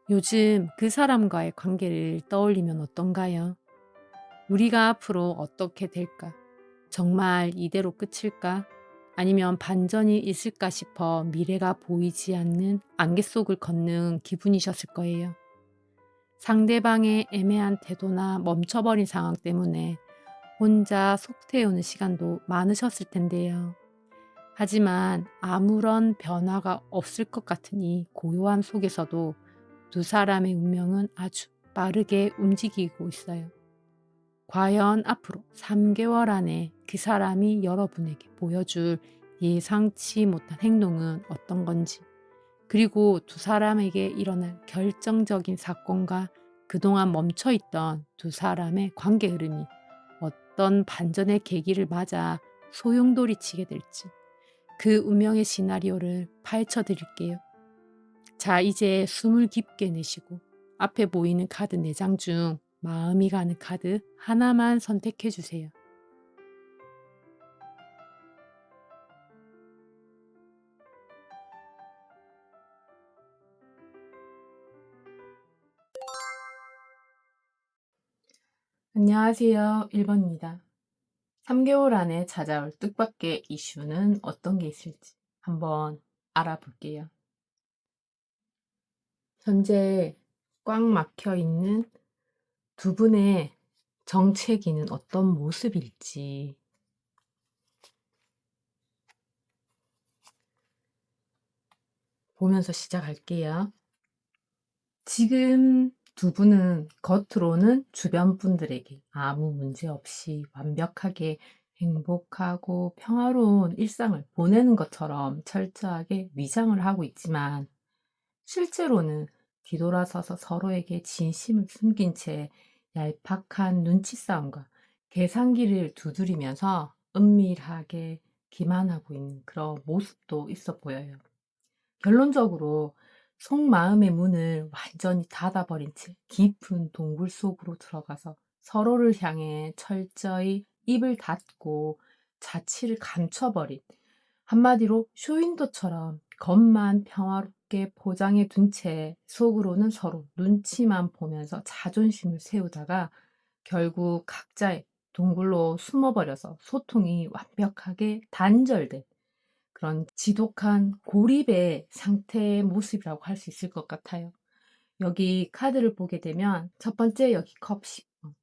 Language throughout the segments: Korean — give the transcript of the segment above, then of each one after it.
요즘 그 사람과의 관계를 떠올리면 어떤가요? 우리가 앞으로 어떻게 될까? 정말 이대로 끝일까? 아니면 반전이 있을까 싶어 미래가 보이지 않는 안개 속을 걷는 기분이셨을 거예요. 상대방의 애매한 태도나 멈춰버린 상황 때문에 혼자 속 태우는 시간도 많으셨을 텐데요. 하지만 아무런 변화가 없을 것 같으니 고요함 속에서도 두 사람의 운명은 아주 빠르게 움직이고 있어요. 과연 앞으로 3개월 안에 그 사람이 여러분에게 보여줄 예상치 못한 행동은 어떤 건지, 그리고 두 사람에게 일어날 결정적인 사건과 그동안 멈춰있던 두 사람의 관계 흐름이 어떤 반전의 계기를 맞아 소용돌이치게 될지, 그 운명의 시나리오를 파헤쳐 드릴게요. 자, 이제 숨을 깊게 내쉬고 앞에 보이는 카드 4장 중 마음이 가는 카드 하나만 선택해 주세요. 안녕하세요. 1번입니다. 3개월 안에 찾아올 뜻밖의 이슈는 어떤 게 있을지 한번 알아볼게요. 현재 꽉 막혀 있는 두 분의 정체기는 어떤 모습일지 보면서 시작할게요. 지금 두 분은 겉으로는 주변 분들에게 아무 문제 없이 완벽하게 행복하고 평화로운 일상을 보내는 것처럼 철저하게 위장을 하고 있지만, 실제로는 뒤돌아서서 서로에게 진심을 숨긴 채 얄팍한 눈치 싸움과 계산기를 두드리면서 은밀하게 기만하고 있는 그런 모습도 있어 보여요. 결론적으로 속마음의 문을 완전히 닫아버린 채 깊은 동굴 속으로 들어가서 서로를 향해 철저히 입을 닫고 자취를 감춰버린, 한마디로 쇼윈도처럼 겉만 평화롭게 포장해 둔 채 속으로는 서로 눈치만 보면서 자존심을 세우다가 결국 각자의 동굴로 숨어버려서 소통이 완벽하게 단절된 그런 지독한 고립의 상태의 모습이라고 할 수 있을 것 같아요. 여기 카드를 보게 되면 첫 번째, 여기 컵 10번.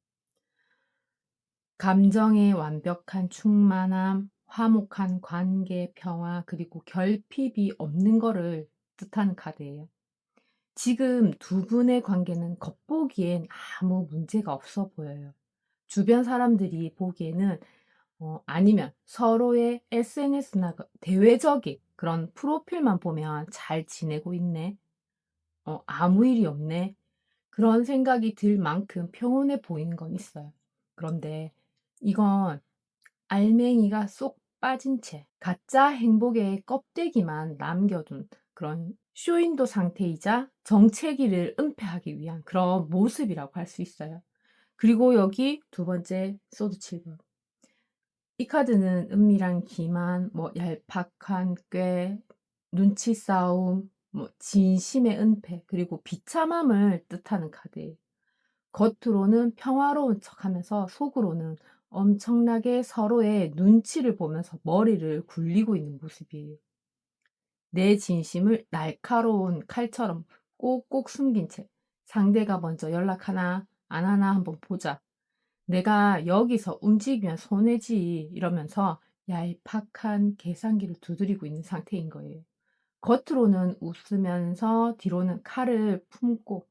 감정의 완벽한 충만함, 화목한 관계 평화, 그리고 결핍이 없는 거를 뜻하는 카드예요. 지금 두 분의 관계는 겉보기엔 아무 문제가 없어 보여요. 주변 사람들이 보기에는 아니면 서로의 SNS나 대외적인 그런 프로필만 보면 '잘 지내고 있네. 아무 일이 없네.' 그런 생각이 들 만큼 평온해 보이는 건 있어요. 그런데 이건 알맹이가 쏙 빠진 채 가짜 행복의 껍데기만 남겨둔 그런 쇼윈도 상태이자 정체기를 은폐하기 위한 그런 모습이라고 할 수 있어요. 그리고 여기 두 번째 소드 7 번. 이 카드는 은밀한 기만, 뭐 얄팍한 꾀, 눈치 싸움, 뭐 진심의 은폐, 그리고 비참함을 뜻하는 카드예요. 겉으로는 평화로운 척하면서 속으로는 엄청나게 서로의 눈치를 보면서 머리를 굴리고 있는 모습이에요. 내 진심을 날카로운 칼처럼 꼭꼭 숨긴 채 상대가 먼저 연락하나 안 하나 한번 보자. 내가 여기서 움직이면 손해지 이러면서 얄팍한 계산기를 두드리고 있는 상태인 거예요. 겉으로는 웃으면서 뒤로는 칼을 품고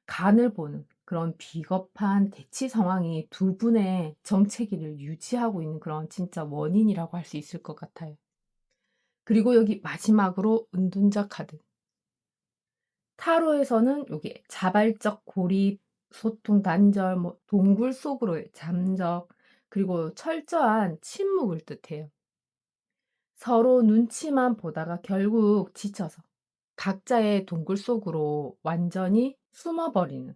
간을 보는 그런 비겁한 대치 상황이 두 분의 정체기를 유지하고 있는 그런 진짜 원인이라고 할 수 있을 것 같아요. 그리고 여기 마지막으로 은둔자 카드. 타로에서는 요게 자발적 고립, 소통 단절, 뭐 동굴 속으로의 잠적, 그리고 철저한 침묵을 뜻해요. 서로 눈치만 보다가 결국 지쳐서 각자의 동굴 속으로 완전히 숨어버리는,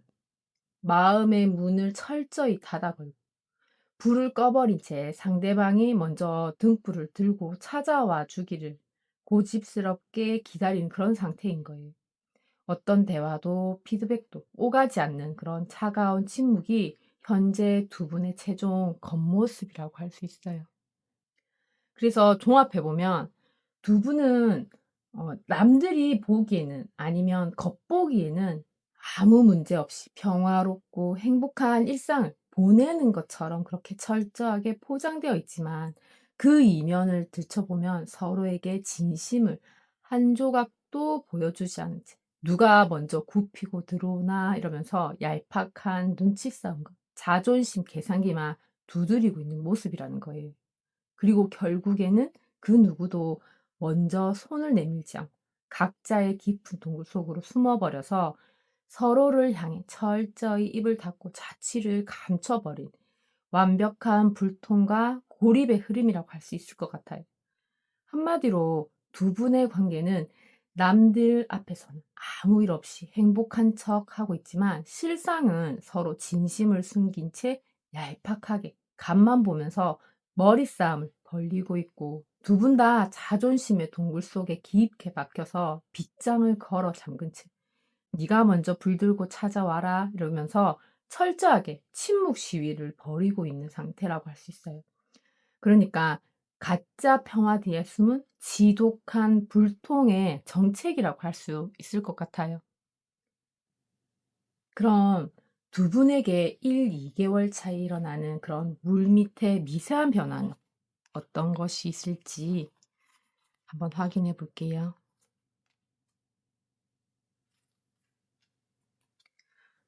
마음의 문을 철저히 닫아버리고 불을 꺼버린 채 상대방이 먼저 등불을 들고 찾아와 주기를 고집스럽게 기다리는 그런 상태인 거예요. 어떤 대화도 피드백도 오가지 않는 그런 차가운 침묵이 현재 두 분의 최종 겉모습이라고 할 수 있어요. 그래서 종합해 보면 두 분은 남들이 보기에는 아니면 겉보기에는 아무 문제 없이 평화롭고 행복한 일상을 보내는 것처럼 그렇게 철저하게 포장되어 있지만 그 이면을 들춰보면 서로에게 진심을 한 조각도 보여주지 않은 채 '누가 먼저 굽히고 들어오나.' 이러면서 얄팍한 눈치 싸움과 자존심 계산기만 두드리고 있는 모습이라는 거예요. 그리고 결국에는 그 누구도 먼저 손을 내밀지 않고 각자의 깊은 동굴 속으로 숨어 버려서 서로를 향해 철저히 입을 닫고 자취를 감춰 버린 완벽한 불통과 고립의 흐름이라고 할 수 있을 것 같아요. 한마디로 두 분의 관계는 남들 앞에서는 아무 일 없이 행복한 척하고 있지만 실상은 서로 진심을 숨긴 채 얄팍하게 간만 보면서 머리싸움을 벌이고 있고 두 분 다 자존심의 동굴 속에 깊게 박혀서 빗장을 걸어 잠근 채 "네가 먼저 불 들고 찾아와라." 이러면서 철저하게 침묵 시위를 벌이고 있는 상태라고 할 수 있어요. 그러니까 가짜 평화 뒤에 숨은 지독한 불통의 정책이라고 할 수 있을 것 같아요. 그럼 두 분에게 1-2 개월 차이 일어나는 그런 물밑의 미세한 변화는 어떤 것이 있을지 한번 확인해 볼게요.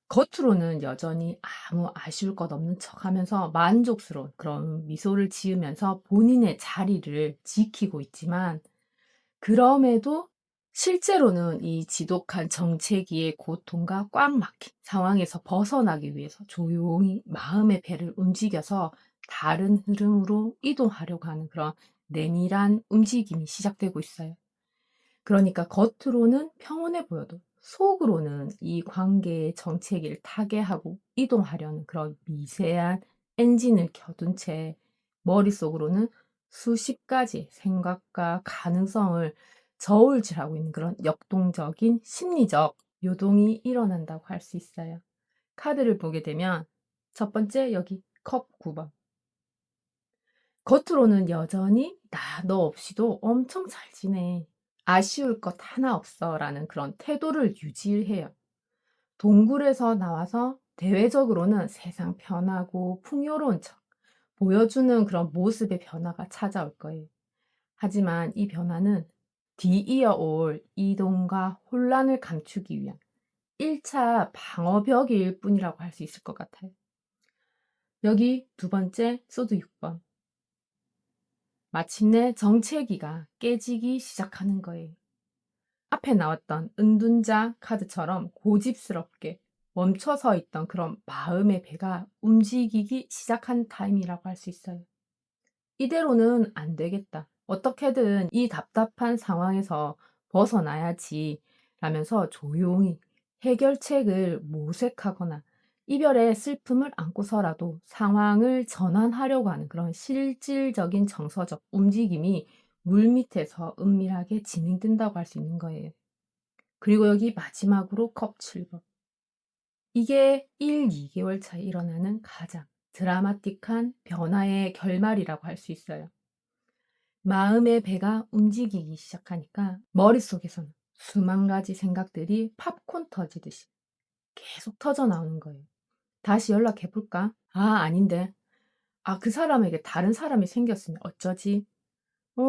겉으로는 여전히 아무 아쉬울 것 없는 척하면서 만족스러운 그런 미소를 지으면서 본인의 자리를 지키고 있지만 그럼에도 실제로는 이 지독한 정체기의 고통과 꽉 막힌 상황에서 벗어나기 위해서 조용히 마음의 배를 움직여서 다른 흐름으로 이동하려고 하는 그런 내밀한 움직임이 시작되고 있어요. 그러니까 겉으로는 평온해 보여도 속으로는 이 관계의 정체기를 타개하고 이동하려는 그런 미세한 엔진을 켜둔 채 머릿속으로는 수십 가지 생각과 가능성을 저울질하고 있는 그런 역동적인 심리적 요동이 일어난다고 할 수 있어요. 카드를 보게 되면 첫 번째 여기 컵 9 번. 겉으로는 여전히 "나 너 없이도 엄청 잘 지내. 아쉬울 것 하나 없어."라는 그런 태도를 유지해요. 동굴에서 나와서 대외적으로는 세상 편하고 풍요로운 척 보여주는 그런 모습의 변화가 찾아올 거예요. 하지만 이 변화는 뒤이어올 이동과 혼란을 감추기 위한 1차 방어벽일 뿐이라고 할 수 있을 것 같아요. 여기 두 번째 소드 6 번. 마침내 정체기가 깨지기 시작하는 거예요. 앞에 나왔던 은둔자 카드처럼 고집스럽게 멈춰서 있던 그런 마음의 배가 움직이기 시작한 타임이라고 할 수 있어요. '이대로는 안 되겠다. 어떻게든 이 답답한 상황에서 벗어나야지.' 라면서 조용히 해결책을 모색하거나 이별의 슬픔을 안고서라도 상황을 전환하려고 하는 그런 실질적인 정서적 움직임이 물밑에서 은밀하게 진행된다고 할 수 있는 거예요. 그리고 여기 마지막으로 컵 7 번. 이게 1-2 개월 차에 일어나는 가장 드라마틱한 변화의 결말이라고 할 수 있어요. 마음의 배가 움직이기 시작하니까 머릿속에서는 수만 가지 생각들이 팝콘 터지듯이 계속 터져 나오는 거예요. '다시 연락해 볼까? 아 아닌데. 아 그 사람에게 다른 사람이 생겼으면 어쩌지?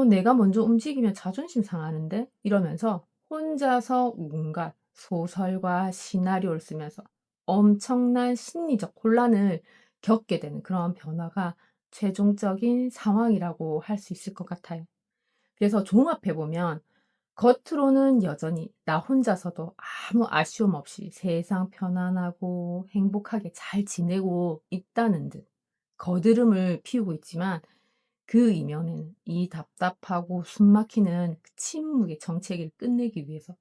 내가 먼저 움직이면 자존심 상하는데?' 이러면서 혼자서 온갖 소설과 시나리오를 쓰면서 엄청난 심리적 혼란을 겪게 되는 그런 변화가 최종적인 상황이라고 할 수 있을 것 같아요. 그래서 종합해 보면 겉으로는 여전히 나 혼자서도 아무 아쉬움 없이 세상 편안하고 행복하게 잘 지내고 있다는 듯 거드름을 피우고 있지만 그 이면에는 이 답답하고 숨막히는 그 침묵의 정체기를 끝내기 위해서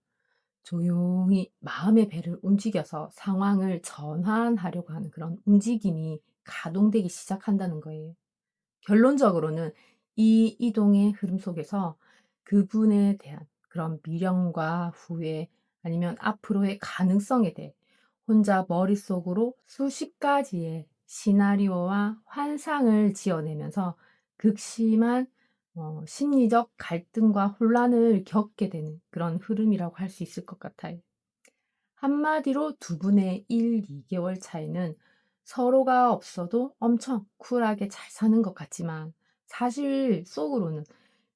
조용히 마음의 배를 움직여서 상황을 전환하려고 하는 그런 움직임이 가동되기 시작한다는 거예요. 결론적으로는 이 이동의 흐름 속에서 그분에 대한 그런 미련과 후회 아니면 앞으로의 가능성에 대해 혼자 머릿속으로 수십 가지의 시나리오와 환상을 지어내면서 극심한 심리적 갈등과 혼란을 겪게 되는 그런 흐름이라고 할 수 있을 것 같아요. 한마디로 두 분의 1-2개월 차이는 서로가 없어도 엄청 쿨하게 잘 사는 것 같지만 사실 속으로는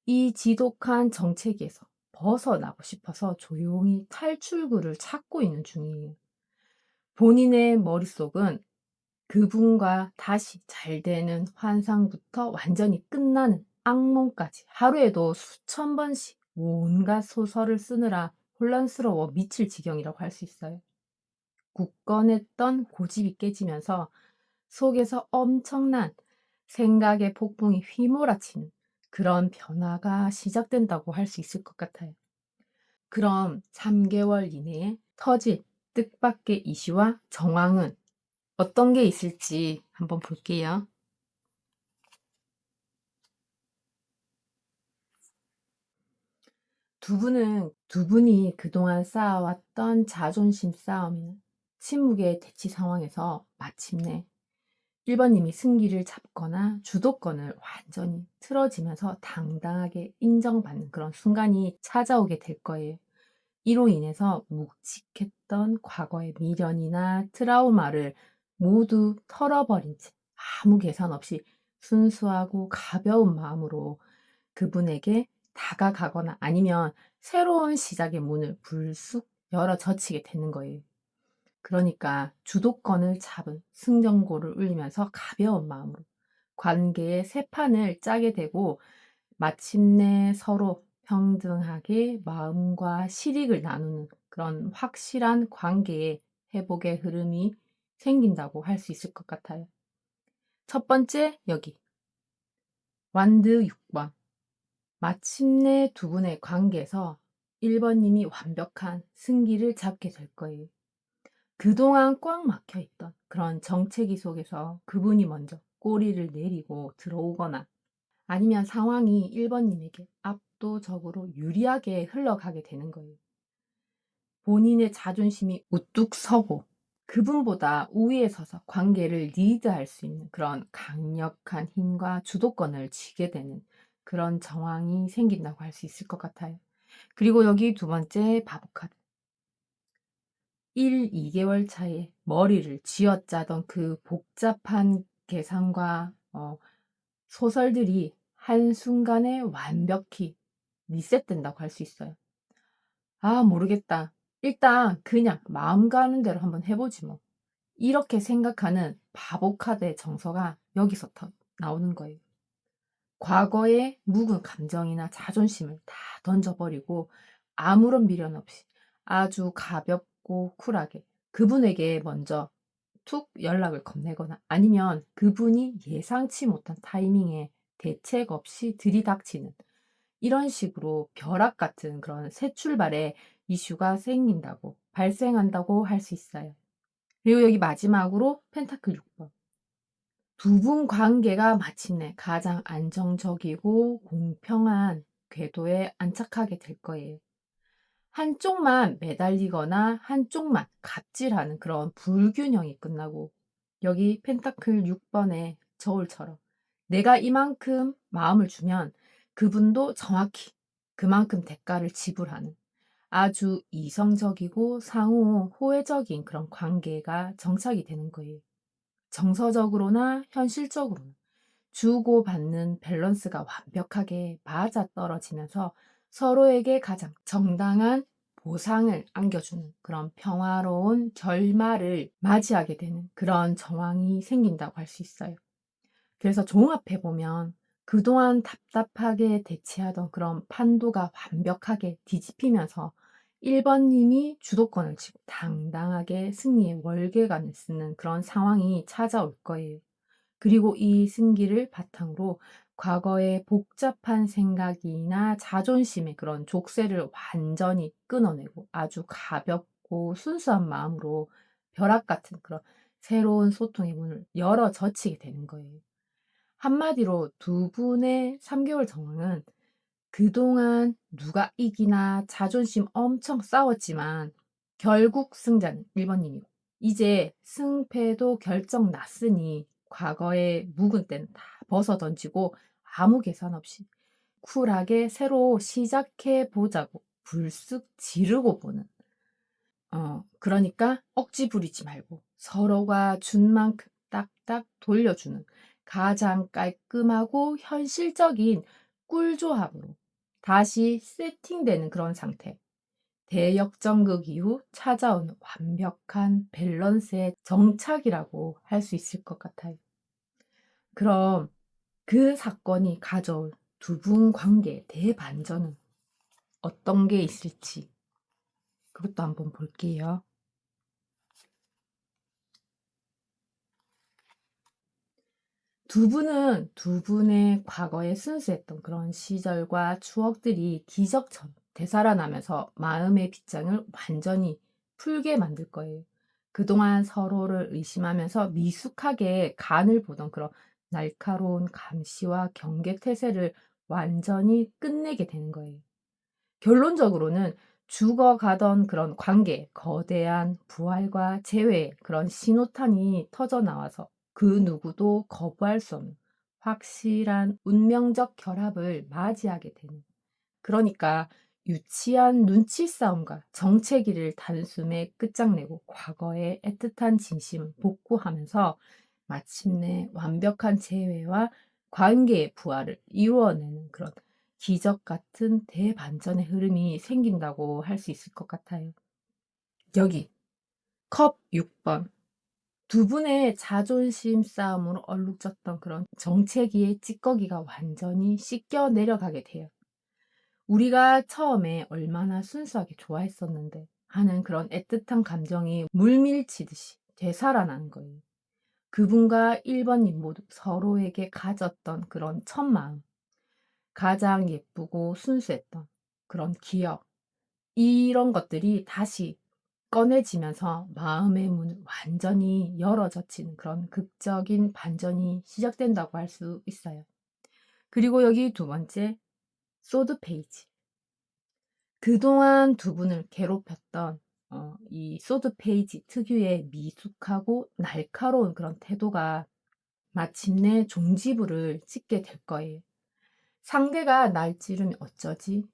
이 지독한 정체기에서 벗어나고 싶어서 조용히 탈출구를 찾고 있는 중이에요. 본인의 머릿속은 그분과 다시 잘 되는 환상부터 완전히 끝나는 악몽까지 하루에도 수천 번씩 온갖 소설을 쓰느라 혼란스러워 미칠 지경이라고 할 수 있어요. 굳건했던 고집이 깨지면서 속에서 엄청난 생각의 폭풍이 휘몰아치는 그런 변화가 시작된다고 할 수 있을 것 같아요. 그럼 3개월 이내에 터질 뜻밖의 이슈와 정황은 어떤 게 있을지 한번 볼게요. 두 분이 그동안 쌓아왔던 자존심 싸움이나 침묵의 대치 상황에서 마침내 1번 님이 승기를 잡거나 주도권을 완전히 틀어지면서 당당하게 인정받는 그런 순간이 찾아오게 될 거예요. 이로 인해서 묵직했던 과거의 미련이나 트라우마를 모두 털어버린 채 아무 계산 없이 순수하고 가벼운 마음으로 그분에게 다가가거나 아니면 새로운 시작의 문을 불쑥 열어 젖히게 되는 거예요. 그러니까 주도권을 잡은 승전고를 울리면서 가벼운 마음으로 관계의 새 판을 짜게 되고 마침내 서로 평등하게 마음과 실익을 나누는 그런 확실한 관계의 회복의 흐름이 생긴다고 할 수 있을 것 같아요. 첫 번째, 여기 완드 6번. 마침내 두 분의 관계에서 1번 님이 완벽한 승기를 잡게 될 거예요. 그동안 꽉 막혀 있던 그런 정체기 속에서 그분이 먼저 꼬리를 내리고 들어오거나 아니면 상황이 1번 님에게 압도적으로 유리하게 흘러가게 되는 거예요. 본인의 자존심이 우뚝 서고 그분보다 우위에 서서 관계를 리드할 수 있는 그런 강력한 힘과 주도권을 쥐게 되는 그런 정황이 생긴다고 할 수 있을 것 같아요. 그리고 여기 두 번째 바보 카드. 1-2개월 차에 머리를 쥐어짜던 그 복잡한 계산과 소설들이 한순간에 완벽히 리셋된다고 할 수 있어요. '아 모르겠다. 일단 그냥 마음 가는 대로 한번 해 보지 뭐.' 이렇게 생각하는 바보 카드의 정서가 여기서 나오는 거예요. 과거의 묵은 감정이나 자존심을 다 던져 버리고 아무런 미련 없이 아주 가볍고 쿨하게 그분에게 먼저 툭 연락을 건네거나 아니면 그분이 예상치 못한 타이밍에 대책 없이 들이닥치는 이런 식으로 벼락 같은 그런 새 출발의 이슈가 생긴다고 발생한다고 할 수 있어요. 그리고 여기 마지막으로 펜타클 6번. 두 분 관계가 마침내 가장 안정적이고 공평한 궤도에 안착하게 될 거예요. 한쪽만 매달리거나 한쪽만 갑질하는 그런 불균형이 끝나고 여기 펜타클 6번의 저울처럼 내가 이만큼 마음을 주면 그분도 정확히 그만큼 대가를 지불하는 아주 이성적이고 상호 호혜적인 그런 관계가 정착이 되는 거예요. 정서적으로나 현실적으로나 주고받는 밸런스가 완벽하게 맞아떨어지면서 서로에게 가장 정당한 보상을 안겨주는 그런 평화로운 결말을 맞이하게 되는 그런 정황이 생긴다고 할 수 있어요. 그래서 종합해 보면 그동안 답답하게 대치하던 그런 판도가 완벽하게 뒤집히면서 1번 님이 주도권을 쥐고 당당하게 승리의 월계관을 쓰는 그런 상황이 찾아올 거예요. 그리고 이 승기를 바탕으로 과거의 복잡한 생각이나 자존심의 그런 족쇄를 완전히 끊어내고 아주 가볍고 순수한 마음으로 벼락 같은 그런 새로운 소통의 문을 열어 젖히게 되는 거예요. 한마디로 두 분의 3개월 정황은 그동안 누가 이기나 자존심 엄청 싸웠지만 결국 승자는 1번 님이고 이제 승패도 결정 났으니 과거의 묵은 때는 다 벗어던지고 아무 계산 없이 쿨하게 새로 시작해 보자고 불쑥 지르고 보는 그러니까 억지 부리지 말고 서로가 준 만큼 딱딱 돌려주는 가장 깔끔하고 현실적인 꿀조합으로 다시 세팅되는 그런 상태. 대역전극 이후 찾아온 완벽한 밸런스의 정착이라고 할 수 있을 것 같아요. 그럼 그 사건이 가져올 두 분 관계의 대반전은 어떤 게 있을지 그것도 한번 볼게요. 두 분은 두 분의 과거에 순수했던 그런 시절과 추억들이 기적처럼 되살아나면서 마음의 빗장을 완전히 풀게 만들 거예요. 그동안 서로를 의심하면서 미숙하게 간을 보던 그런 날카로운 감시와 경계태세를 완전히 끝내게 되는 거예요. 결론적으로는 죽어가던 그런 관계, 거대한 부활과 재회의 그런 신호탄이 터져 나와서 그 누구도 거부할 수 없는 확실한 운명적 결합을 맞이하게 되는. 그러니까 유치한 눈치 싸움과 정체기를 단숨에 끝장내고 과거의 애틋한 진심을 복구하면서 마침내 완벽한 재회와 관계의 부활을 이루어내는 그런 기적 같은 대반전의 흐름이 생긴다고 할 수 있을 것 같아요. 여기 컵 6번. 두 분의 자존심 싸움으로 얼룩졌던 그런 정체기의 찌꺼기가 완전히 씻겨 내려가게 돼요. 우리가 처음에 얼마나 순수하게 좋아했었는데 하는 그런 애틋한 감정이 물밀치듯이 되살아나는 거예요. 그분과 1번님 모두 서로에게 가졌던 그런 첫 마음, 가장 예쁘고 순수했던 그런 기억, 이런 것들이 다시 꺼내지면서 마음의 문을 완전히 열어젖히는 그런 극적인 반전이 시작된다고 할 수 있어요. 그리고 여기 두 번째, 소드 페이지. 그동안 두 분을 괴롭혔던 이 소드 페이지 특유의 미숙하고 날카로운 그런 태도가 마침내 종지부를 찍게 될 거예요. 상대가 날 찌르면 어쩌지?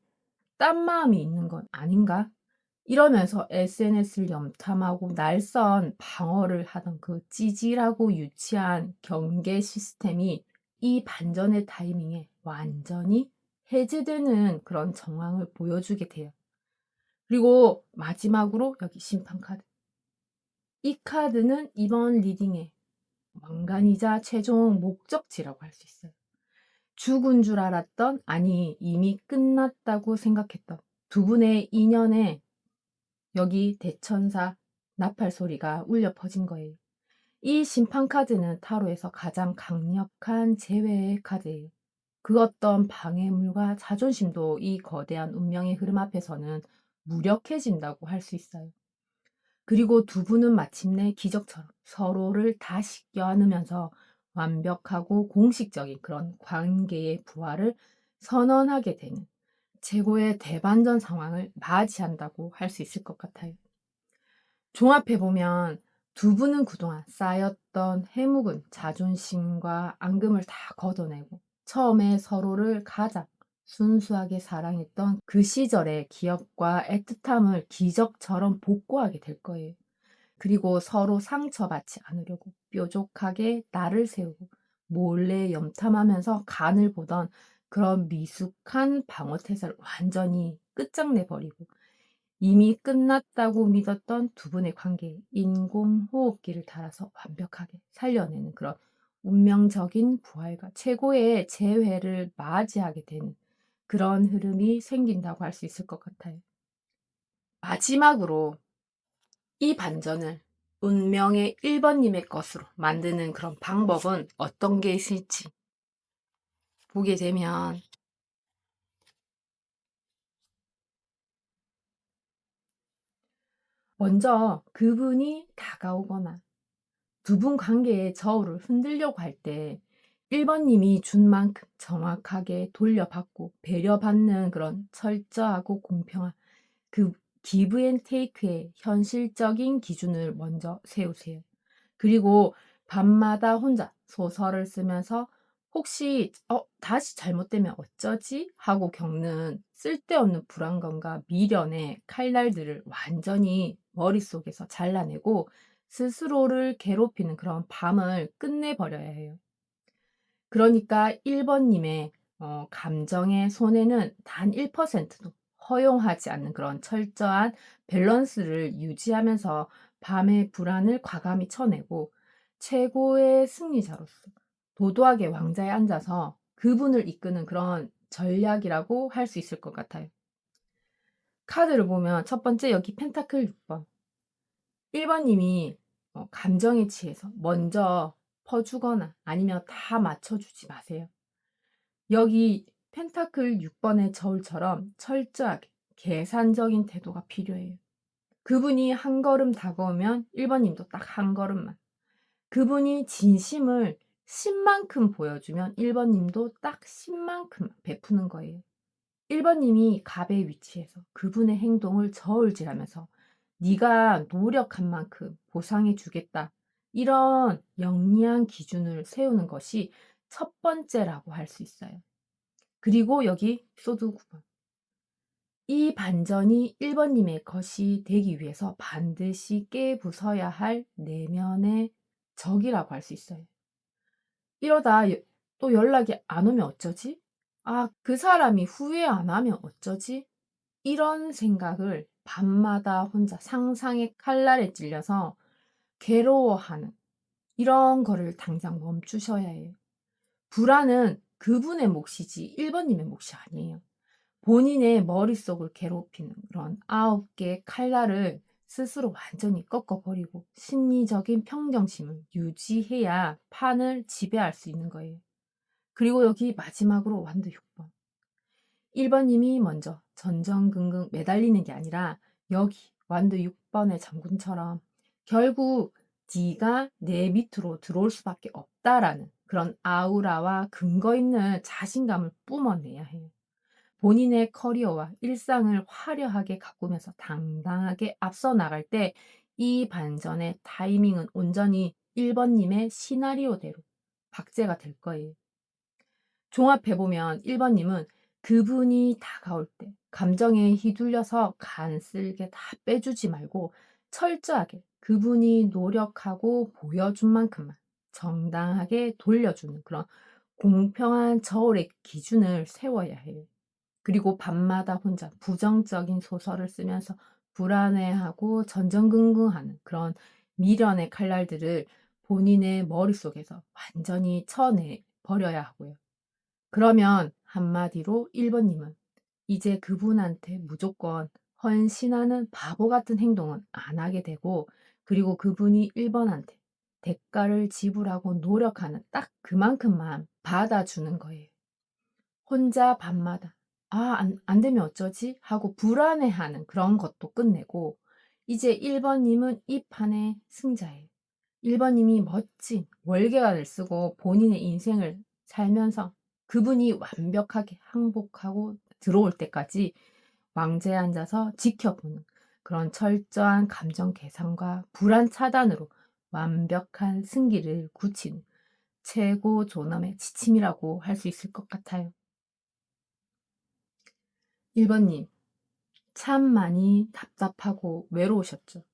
딴 마음이 있는 건 아닌가? 이러면서 SNS를 염탐하고 날선 방어를 하던 그 찌질하고 유치한 경계 시스템이 이 반전의 타이밍에 완전히 해제되는 그런 정황을 보여주게 돼요. 그리고 마지막으로 여기 심판 카드. 이 카드는 이번 리딩의 왕관이자 최종 목적지라고 할 수 있어요. 죽은 줄 알았던, 아니 이미 끝났다고 생각했던 두 분의 인연에 여기 대천사 나팔 소리가 울려 퍼진 거예요. 이 심판 카드는 타로에서 가장 강력한 제외의 카드예요. 그 어떤 방해물과 자존심도 이 거대한 운명의 흐름 앞에서는 무력해진다고 할 수 있어요. 그리고 두 분은 마침내 기적처럼 서로를 다시 껴안으면서 완벽하고 공식적인 그런 관계의 부활을 선언하게 되는 최고의 대반전 상황을 맞이한다고 할 수 있을 것 같아요. 종합해보면 두 분은 그동안 쌓였던 해묵은 자존심과 앙금을 다 걷어내고 처음에 서로를 가장 순수하게 사랑했던 그 시절의 기억과 애틋함을 기적처럼 복구하게 될 거예요. 그리고 서로 상처받지 않으려고 뾰족하게 날을 세우고 몰래 염탐하면서 간을 보던 그런 미숙한 방어태세를 완전히 끝장내버리고 이미 끝났다고 믿었던 두 분의 관계에 인공호흡기를 달아서 완벽하게 살려내는 그런 운명적인 부활과 최고의 재회를 맞이하게 되는 그런 흐름이 생긴다고 할 수 있을 것 같아요. 마지막으로 이 반전을 운명의 1번님의 것으로 만드는 그런 방법은 어떤 게 있을지 보게 되면 먼저 그분이 다가오거나 두 분 관계의 저울을 흔들려고 할 때 1번님이 준 만큼 정확하게 돌려받고 배려받는 그런 철저하고 공평한 그 기브 앤 테이크의 현실적인 기준을 먼저 세우세요. 그리고 밤마다 혼자 소설을 쓰면서 혹시 '다시 잘못되면 어쩌지?' 하고 겪는 쓸데없는 불안감과 미련의 칼날들을 완전히 머릿속에서 잘라내고 스스로를 괴롭히는 그런 밤을 끝내 버려야 해요. 그러니까 1 번님의 감정의 손해는 단 1%도 허용하지 않는 그런 철저한 밸런스를 유지하면서 밤의 불안을 과감히 쳐내고 최고의 승리자로서 도도하게 왕좌에 앉아서 그분을 이끄는 그런 전략이라고 할 수 있을 것 같아요. 카드를 보면 첫 번째 여기 펜타클 6 번. 1 번님이 감정에 취해서 먼저 퍼주거나 아니면 다 맞춰 주지 마세요. 여기 펜타클 6 번의 저울처럼 철저하게 계산적인 태도가 필요해요. 그분이 한 걸음 다가오면 1 번님도 딱 한 걸음만. 그분이 진심을 10 만큼 보여주면 1 번님도 딱 10 만큼 베푸는 거예요. 1 번님이 갑의 위치에서 그분의 행동을 저울질하면서 "네가 노력한 만큼 보상해 주겠다." 이런 영리한 기준을 세우는 것이 첫 번째라고 할 수 있어요. 그리고 여기 소드 9 번. 이 반전이 1 번님의 것이 되기 위해서 반드시 깨부숴야 할 내면의 적이라고 할 수 있어요. 이러다 또 연락이 안 오면 어쩌지? '아 그 사람이 후회 안 하면 어쩌지?' 이런 생각을 밤마다 혼자 상상의 칼날에 찔려서 괴로워하는 이런 거를 당장 멈추셔야 해요. 불안은 그분의 몫이지 1 번님의 몫이 아니에요. 본인의 머릿속을 괴롭히는 그런 9 개의 칼날을 스스로 완전히 꺾어 버리고 심리적인 평정심을 유지해야 판을 지배할 수 있는 거예요. 그리고 여기 마지막으로 완드 6 번. 1 번님이 먼저 전전긍긍 매달리는 게 아니라 여기 완드 6 번의 장군처럼 결국 "네가 내 밑으로 들어올 수밖에 없다."라는 그런 아우라와 근거 있는 자신감을 뿜어내야 해요. 본인의 커리어와 일상을 화려하게 가꾸면서 당당하게 앞서 나갈 때 이 반전의 타이밍은 온전히 1 번님의 시나리오대로 박제가 될 거예요. 종합해 보면 1 번님은 그분이 다가올 때 감정에 휘둘려서 간쓸게 다 빼주지 말고 철저하게 그분이 노력하고 보여준 만큼만 정당하게 돌려주는 그런 공평한 저울의 기준을 세워야 해요. 그리고 밤마다 혼자 부정적인 소설을 쓰면서 불안해하고 전전긍긍하는 그런 미련의 칼날들을 본인의 머릿속에서 완전히 쳐내 버려야 하고요. 그러면 한마디로 1 번님은 이제 그분한테 무조건 헌신하는 바보 같은 행동은 안 하게 되고 그리고 그분이 1 번한테 대가를 지불하고 노력하는 딱 그만큼만 받아주는 거예요. 혼자 밤마다 '아 안 되면 어쩌지?' 하고 불안해하는 그런 것도 끝내고 이제 1 번님은 이 판의 승자예요. 1 번님이 멋진 월계관을 쓰고 본인의 인생을 살면서 그분이 완벽하게 항복하고 들어올 때까지 왕좌에 앉아서 지켜보는 그런 철저한 감정 계산과 불안 차단으로 완벽한 승기를 굳히는 최고 존엄의 지침이라고 할 수 있을 것 같아요. 1 번님, 참 많이 답답하고 외로우셨죠.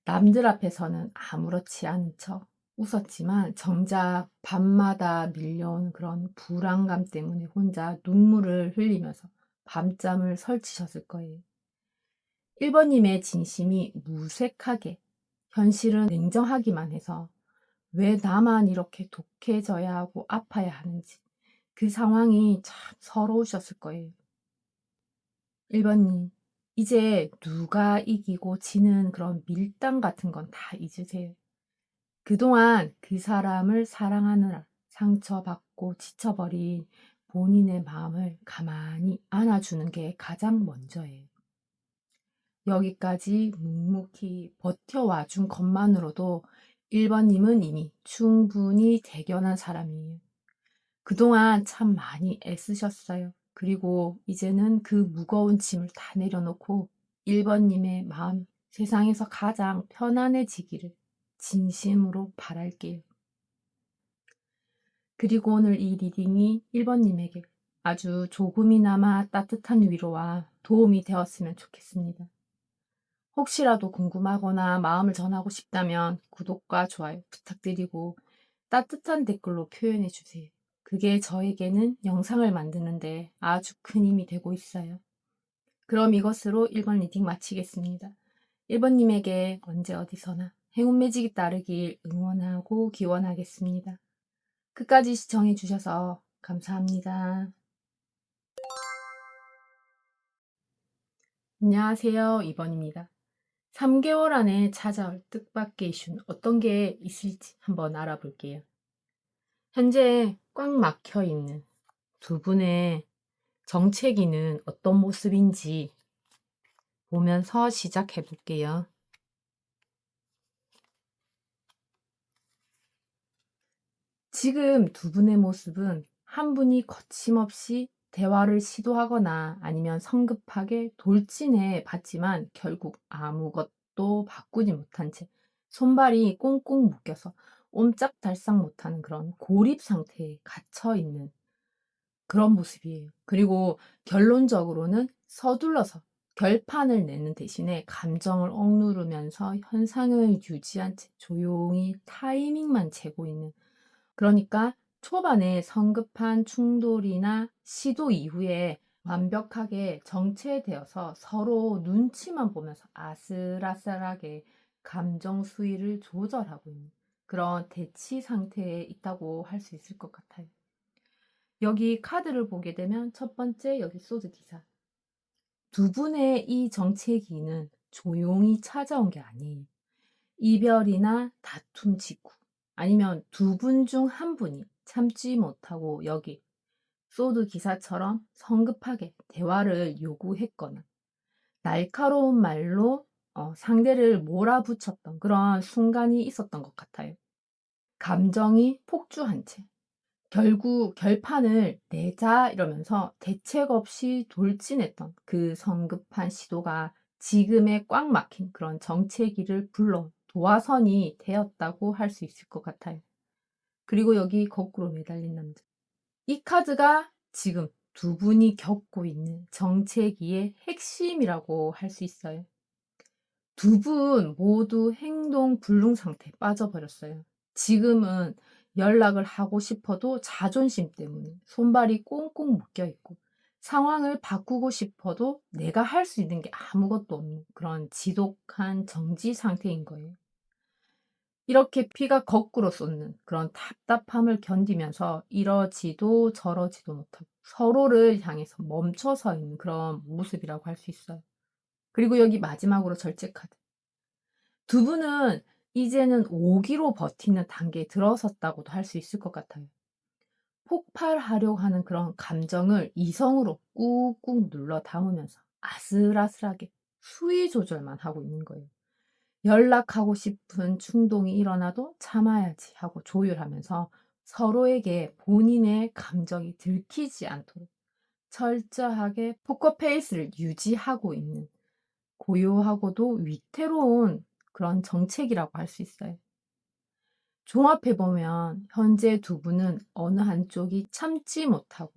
남들 앞에서는 아무렇지 않은 척 웃었지만 정작 밤마다 밀려오는 그런 불안감 때문에 혼자 눈물을 흘리면서 밤잠을 설치셨을 거예요. 1 번님의 진심이 무색하게 현실은 냉정하기만 해서 왜 나만 이렇게 독해져야 하고 아파야 하는지 그 상황이 참 서러우셨을 거예요. 1 번님, 이제 누가 이기고 지는 그런 밀당 같은 건 다 잊으세요. 그동안 그 사람을 사랑하느라 상처받고 지쳐버린 본인의 마음을 가만히 안아주는 게 가장 먼저예요. 여기까지 묵묵히 버텨와 준 것만으로도 1 번님은 이미 충분히 대견한 사람이에요. 그동안 참 많이 애쓰셨어요. 그리고 이제는 그 무거운 짐을 다 내려놓고 1번 님의 마음 세상에서 가장 편안해지기를 진심으로 바랄게요. 그리고 오늘 이 리딩이 1번 님에게 아주 조금이나마 따뜻한 위로와 도움이 되었으면 좋겠습니다. 혹시라도 궁금하거나 마음을 전하고 싶다면 구독과 좋아요 부탁드리고 따뜻한 댓글로 표현해 주세요. 그게 저에게는 영상을 만드는데 아주 큰 힘이 되고 있어요. 그럼 이것으로 1번 리딩 마치겠습니다. 1번 님에게 언제 어디서나 행운 매직이 따르길 응원하고 기원하겠습니다. 끝까지 시청해 주셔서 감사합니다. 안녕하세요. 2번입니다. 3개월 안에 찾아올 뜻밖의 이슈는 어떤 게 있을지 한번 알아볼게요. 현재 꽉 막혀 있는 두 분의 정체기는 어떤 모습인지 보면서 시작해 볼게요. 지금 두 분의 모습은 한 분이 거침없이 대화를 시도하거나 아니면 성급하게 돌진해 봤지만 결국 아무것도 바꾸지 못한 채 손발이 꽁꽁 묶여서 옴짝달싹 못하는 그런 고립 상태에 갇혀 있는 그런 모습이에요. 그리고 결론적으로는 서둘러서 결판을 내는 대신에 감정을 억누르면서 현상을 유지한 채 조용히 타이밍만 재고 있는, 그러니까 초반에 성급한 충돌이나 시도 이후에 완벽하게 정체되어서 서로 눈치만 보면서 아슬아슬하게 감정 수위를 조절하고 있는 그런 대치 상태에 있다고 할 수 있을 것 같아요. 여기 카드를 보게 되면 첫 번째 여기 소드 기사. 두 분의 이 정체기는 조용히 찾아온 게 아니에요. 이별이나 다툼 직후 아니면 두 분 중 한 분이 참지 못하고 여기 소드 기사처럼 성급하게 대화를 요구했거나 날카로운 말로 상대를 몰아붙였던 그런 순간이 있었던 것 같아요. 감정이 폭주한 채 결국 결판을 내자 이러면서 대책 없이 돌진했던 그 성급한 시도가 지금의 꽉 막힌 그런 정체기를 불러 도화선이 되었다고 할 수 있을 것 같아요. 그리고 여기 거꾸로 매달린 남자. 이 카드가 지금 두 분이 겪고 있는 정체기의 핵심이라고 할 수 있어요. 두 분 모두 행동 불능 상태에 빠져버렸어요. 지금은 연락을 하고 싶어도 자존심 때문에 손발이 꽁꽁 묶여 있고 상황을 바꾸고 싶어도 내가 할 수 있는 게 아무것도 없는 그런 지독한 정지 상태인 거예요. 이렇게 피가 거꾸로 쏟는 그런 답답함을 견디면서 이러지도 저러지도 못하고 서로를 향해서 멈춰 서 있는 그런 모습이라고 할 수 있어요. 그리고 여기 마지막으로 절제 카드. 두 분은 이제는 오기로 버티는 단계에 들어섰다고도 할 수 있을 것 같아요. 폭발하려고 하는 그런 감정을 이성으로 꾹꾹 눌러 담으면서 아슬아슬하게 수위 조절만 하고 있는 거예요. 연락하고 싶은 충동이 일어나도 참아야지 하고 조율하면서 서로에게 본인의 감정이 들키지 않도록 철저하게 포커페이스를 유지하고 있는 고요하고도 위태로운 그런 정책이라고 할 수 있어요. 종합해보면 현재 두 분은 어느 한쪽이 참지 못하고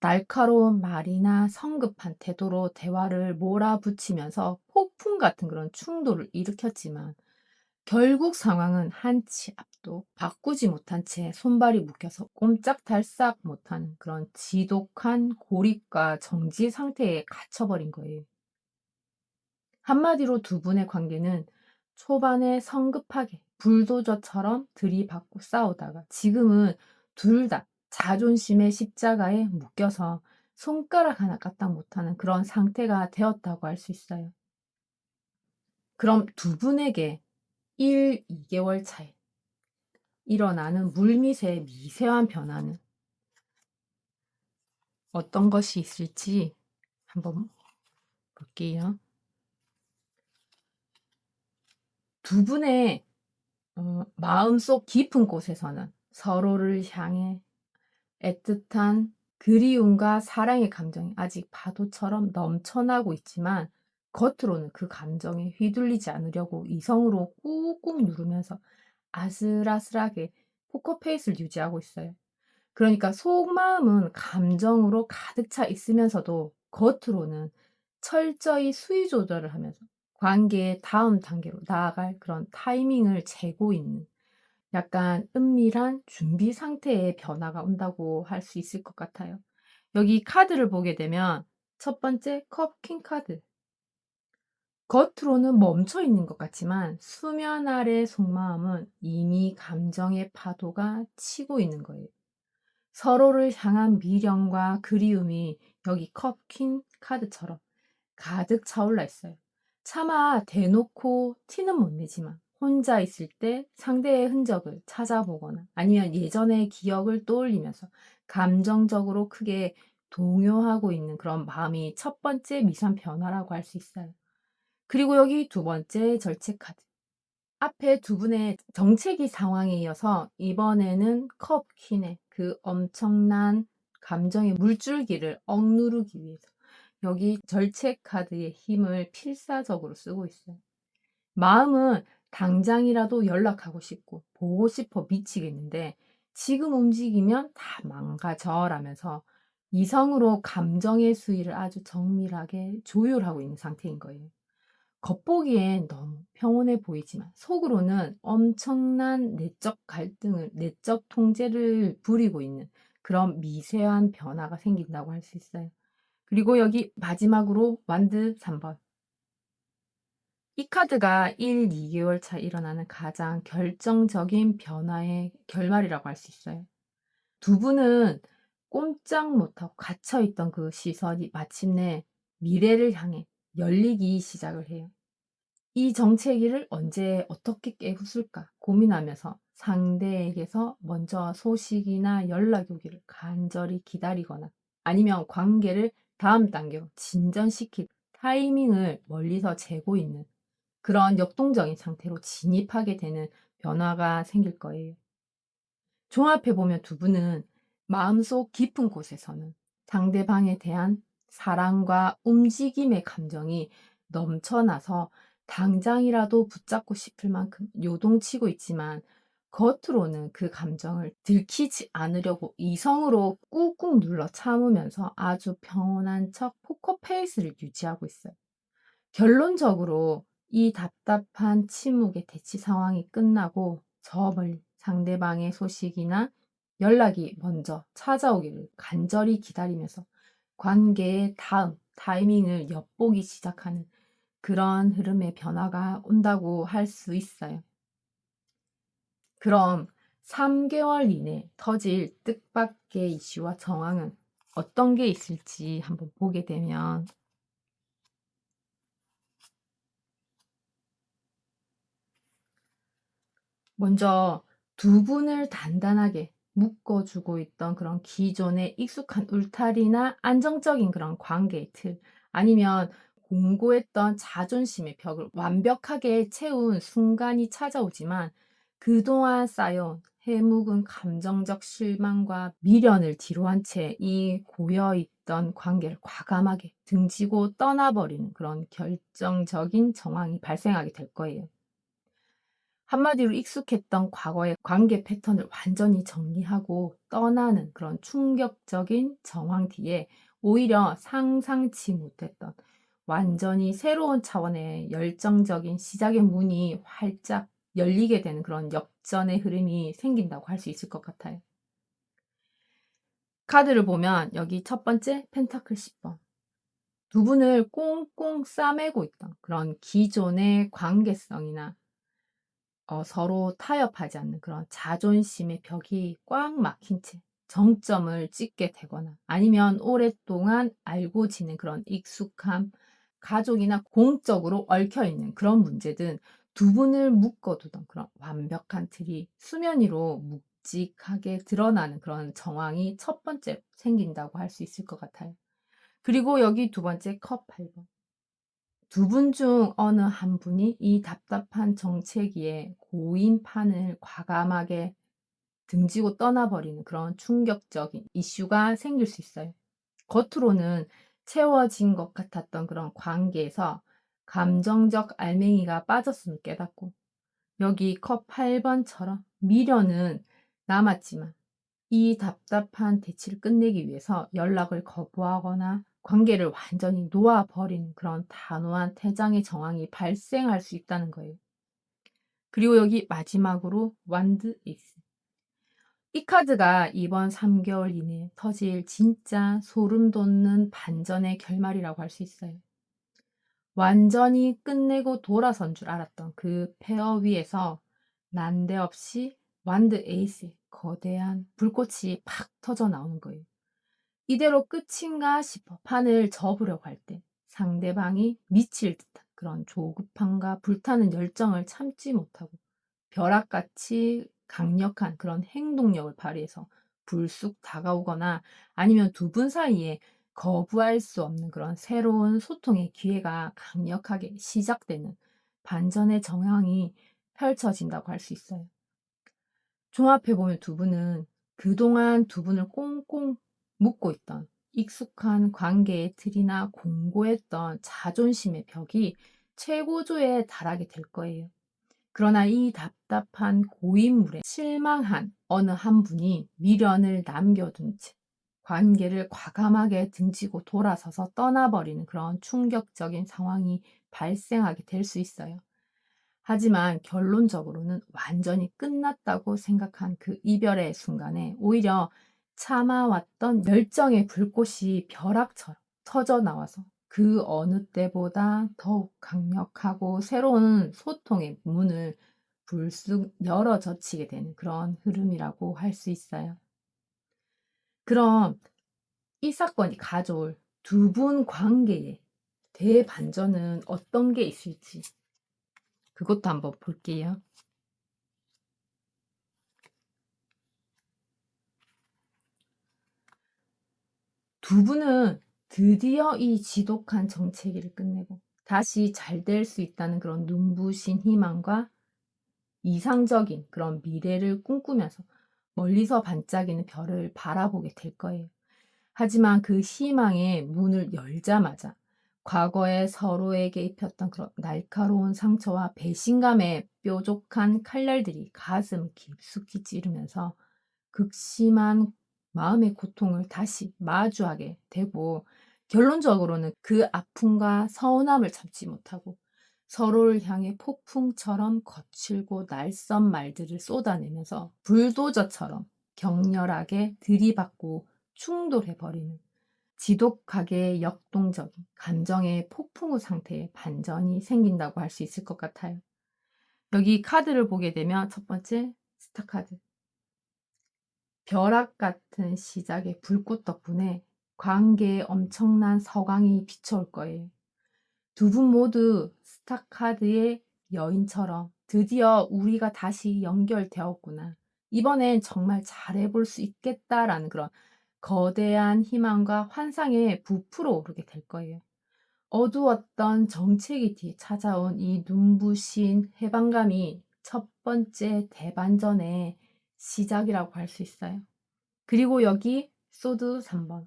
날카로운 말이나 성급한 태도로 대화를 몰아붙이면서 폭풍 같은 그런 충돌을 일으켰지만 결국 상황은 한치 앞도 바꾸지 못한 채 손발이 묶여서 꼼짝달싹 못하는 그런 지독한 고립과 정지 상태에 갇혀버린 거예요. 한마디로 두 분의 관계는 초반에 성급하게 불도저처럼 들이받고 싸우다가 지금은 둘 다 자존심의 십자가에 묶여서 손가락 하나 까딱 못하는 그런 상태가 되었다고 할 수 있어요. 그럼 두 분에게 1, 2개월 차에 일어나는 물밑의 미세한 변화는 어떤 것이 있을지 한번 볼게요. 두 분의 마음속 깊은 곳에서는 서로를 향해 애틋한 그리움과 사랑의 감정이 아직 파도처럼 넘쳐나고 있지만 겉으로는 그 감정에 휘둘리지 않으려고 이성으로 꾹꾹 누르면서 아슬아슬하게 포커페이스를 유지하고 있어요. 그러니까 속마음은 감정으로 가득 차 있으면서도 겉으로는 철저히 수위 조절을 하면서 관계의 다음 단계로 나아갈 그런 타이밍을 재고 있는 약간 은밀한 준비 상태의 변화가 온다고 할 수 있을 것 같아요. 여기 카드를 보게 되면 첫 번째 컵 킹 카드. 겉으로는 멈춰 있는 것 같지만 수면 아래 속마음은 이미 감정의 파도가 치고 있는 거예요. 서로를 향한 미련과 그리움이 여기 컵 퀸 카드처럼 가득 차올라 있어요. 차마 대놓고 티는 못 내지만 혼자 있을 때 상대의 흔적을 찾아보거나 아니면 예전의 기억을 떠올리면서 감정적으로 크게 동요하고 있는 그런 마음이 첫 번째 미산 변화라고 할 수 있어요. 그리고 여기 두 번째 절체 카드. 앞에 두 분의 정체기 상황에 이어서 이번에는 컵 퀸의 그 엄청난 감정의 물줄기를 억누르기 위해서 여기 절체 카드의 힘을 필사적으로 쓰고 있어요. 마음은 당장이라도 연락하고 싶고 보고 싶어 미치겠는데 지금 움직이면 다 망가져라면서 이성으로 감정의 수위를 아주 정밀하게 조율하고 있는 상태인 거예요. 겉보기엔 너무 평온해 보이지만 속으로는 엄청난 내적 갈등을, 내적 통제를 부리고 있는 그런 미세한 변화가 생긴다고 할 수 있어요. 그리고 여기 마지막으로 완드 3번. 이 카드가 1, 2개월 차 일어나는 가장 결정적인 변화의 결말이라고 할 수 있어요. 두 분은 꼼짝 못하고 갇혀있던 그 시선이 마침내 미래를 향해 열리기 시작을 해요. 이 정체기를 언제 어떻게 깨부술까 고민하면서 상대에게서 먼저 소식이나 연락이 오기를 간절히 기다리거나 아니면 관계를 다음 단계로 진전시킬 타이밍을 멀리서 재고 있는 그런 역동적인 상태로 진입하게 되는 변화가 생길 거예요. 종합해 보면 두 분은 마음속 깊은 곳에서는 상대방에 대한 사랑과 움직임의 감정이 넘쳐나서 당장이라도 붙잡고 싶을 만큼 요동치고 있지만 겉으로는 그 감정을 들키지 않으려고 이성으로 꾹꾹 눌러 참으면서 아주 평온한 척 포커페이스를 유지하고 있어요. 결론적으로 이 답답한 침묵의 대치 상황이 끝나고 저 멀리 상대방의 소식이나 연락이 먼저 찾아오기를 간절히 기다리면서 관계의 다음 타이밍을 엿보기 시작하는 그런 흐름의 변화가 온다고 할 수 있어요. 그럼 3개월 이내 터질 뜻밖의 이슈와 정황은 어떤 게 있을지 한번 보게 되면 먼저 두 분을 단단하게 묶어주고 있던 그런 기존의 익숙한 울타리나 안정적인 그런 관계의 틀, 아니면 공고했던 자존심의 벽을 완벽하게 채운 순간이 찾아오지만 그동안 쌓여온 해묵은 감정적 실망과 미련을 뒤로한 채 이 고여있던 관계를 과감하게 등지고 떠나버리는 그런 결정적인 정황이 발생하게 될 거예요. 한마디로 익숙했던 과거의 관계 패턴을 완전히 정리하고 떠나는 그런 충격적인 정황 뒤에 오히려 상상치 못했던 완전히 새로운 차원의 열정적인 시작의 문이 활짝 열리게 되는 그런 역전의 흐름이 생긴다고 할 수 있을 것 같아요. 카드를 보면 여기 첫 번째 펜타클 10번. 두 분을 꽁꽁 싸매고 있던 그런 기존의 관계성이나 서로 타협하지 않는 그런 자존심의 벽이 꽉 막힌 채 정점을 찍게 되거나 아니면 오랫동안 알고 지낸 그런 익숙함, 가족이나 공적으로 얽혀 있는 그런 문제든 두 분을 묶어두던 그런 완벽한 틀이 수면 위로 묵직하게 드러나는 그런 정황이 첫 번째로 생긴다고 할 수 있을 것 같아요. 그리고 여기 두 번째 컵 8번. 두 분 중 어느 한 분이 이 답답한 정체기에 고인판을 과감하게 등지고 떠나버리는 그런 충격적인 이슈가 생길 수 있어요. 겉으로는 채워진 것 같았던 그런 관계에서 감정적 알맹이가 빠졌음을 깨닫고 여기 컵 8번처럼 미련은 남았지만 이 답답한 대치를 끝내기 위해서 연락을 거부하거나 관계를 완전히 놓아버리는 그런 단호한 퇴장의 정황이 발생할 수 있다는 거예요. 그리고 여기 마지막으로 완드 에이스. 이 카드가 이번 3개월 이내에 터질 진짜 소름 돋는 반전의 결말이라고 할 수 있어요. 완전히 끝내고 돌아선 줄 알았던 그 페어 위에서 난데없이 완드 에이스의 거대한 불꽃이 팍 터져 나오는 거예요. 이대로 끝인가 싶어 판을 접으려고 할 때 상대방이 미칠 듯한 그런 조급함과 불타는 열정을 참지 못하고 벼락같이 강력한 그런 행동력을 발휘해서 불쑥 다가오거나 아니면 두 분 사이에 거부할 수 없는 그런 새로운 소통의 기회가 강력하게 시작되는 반전의 정황이 펼쳐진다고 할 수 있어요. 종합해 보면 두 분은 그동안 두 분을 꽁꽁 묶고 있던 익숙한 관계의 틀이나 공고했던 자존심의 벽이 최고조에 달하게 될 거예요. 그러나 이 답답한 고인물에 실망한 어느 한 분이 미련을 남겨둔 채 관계를 과감하게 등지고 돌아서서 떠나버리는 그런 충격적인 상황이 발생하게 될 수 있어요. 하지만 결론적으로는 완전히 끝났다고 생각한 그 이별의 순간에 오히려 참아왔던 열정의 불꽃이 벼락처럼 터져 나와서 그 어느 때보다 더욱 강력하고 새로운 소통의 문을 불쑥 열어 젖히게 되는 그런 흐름이라고 할 수 있어요. 그럼 이 사건이 가져올 두 분 관계의 대반전은 어떤 게 있을지 그것도 한번 볼게요. 두 분은 드디어 이 지독한 정체기를 끝내고 다시 잘 될 수 있다는 그런 눈부신 희망과 이상적인 그런 미래를 꿈꾸면서 멀리서 반짝이는 별을 바라보게 될 거예요. 하지만 그 희망의 문을 열자마자 과거에 서로에게 입혔던 그런 날카로운 상처와 배신감의 뾰족한 칼날들이 가슴을 깊숙이 찌르면서 극심한 마음의 고통을 다시 마주하게 되고 결론적으로는 그 아픔과 서운함을 참지 못하고 서로를 향해 폭풍처럼 거칠고 날선 말들을 쏟아내면서 불도저처럼 격렬하게 들이받고 충돌해버리는 지독하게 역동적인 감정의 폭풍우 상태의 반전이 생긴다고 할 수 있을 것 같아요. 여기 카드를 보게 되면 첫 번째 스타 카드. 벼락 같은 시작의 불꽃 덕분에 관계에 엄청난 서광이 비춰올 거예요. 두 분 모두 스타카드의 여인처럼 드디어 우리가 다시 연결되었구나. 이번엔 정말 잘해볼 수 있겠다라는 그런 거대한 희망과 환상에 부풀어 오르게 될 거예요. 어두웠던 정체기 뒤에 찾아온 이 눈부신 해방감이 첫 번째 대반전의 시작이라고 할 수 있어요. 그리고 여기 소드 3번.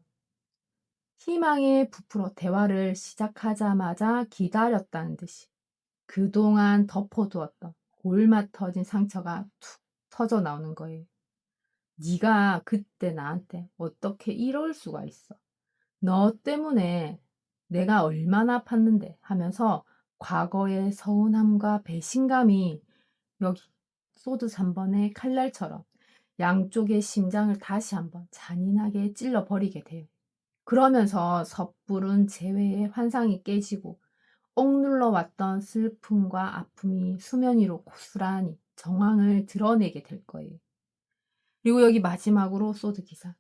희망에 부풀어 대화를 시작하자마자 기다렸다는 듯이 그동안 덮어두었던 골마 터진 상처가 툭 터져 나오는 거예요. 네가 그때 나한테 어떻게 이럴 수가 있어. 너 때문에 내가 얼마나 아팠는데 하면서 과거의 서운함과 배신감이 여기 소드 3번의 칼날처럼 양쪽의 심장을 다시 한번 잔인하게 찔러버리게 돼요. 그러면서 섣부른 재회의 환상이 깨지고 억눌러 왔던 슬픔과 아픔이 수면 위로 고스란히 정황을 드러내게 될 거예요. 그리고 여기 마지막으로 소드 기사.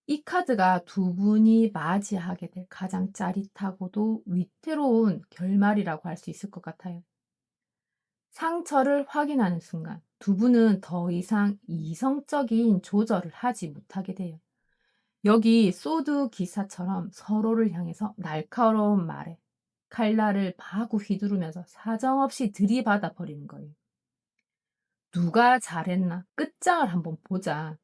이 카드가 두 분이 맞이하게 될 가장 짜릿하고도 위태로운 결말이라고 할 수 있을 것 같아요. 상처를 확인하는 순간 두 분은 더 이상 이성적인 조절을 하지 못하게 돼요. 여기 소드 기사처럼 서로를 향해서 날카로운 말에 칼날을 마구 휘두르면서 사정없이 들이받아 버리는 거예요. 누가 잘했나? 끝장을 한번 보자.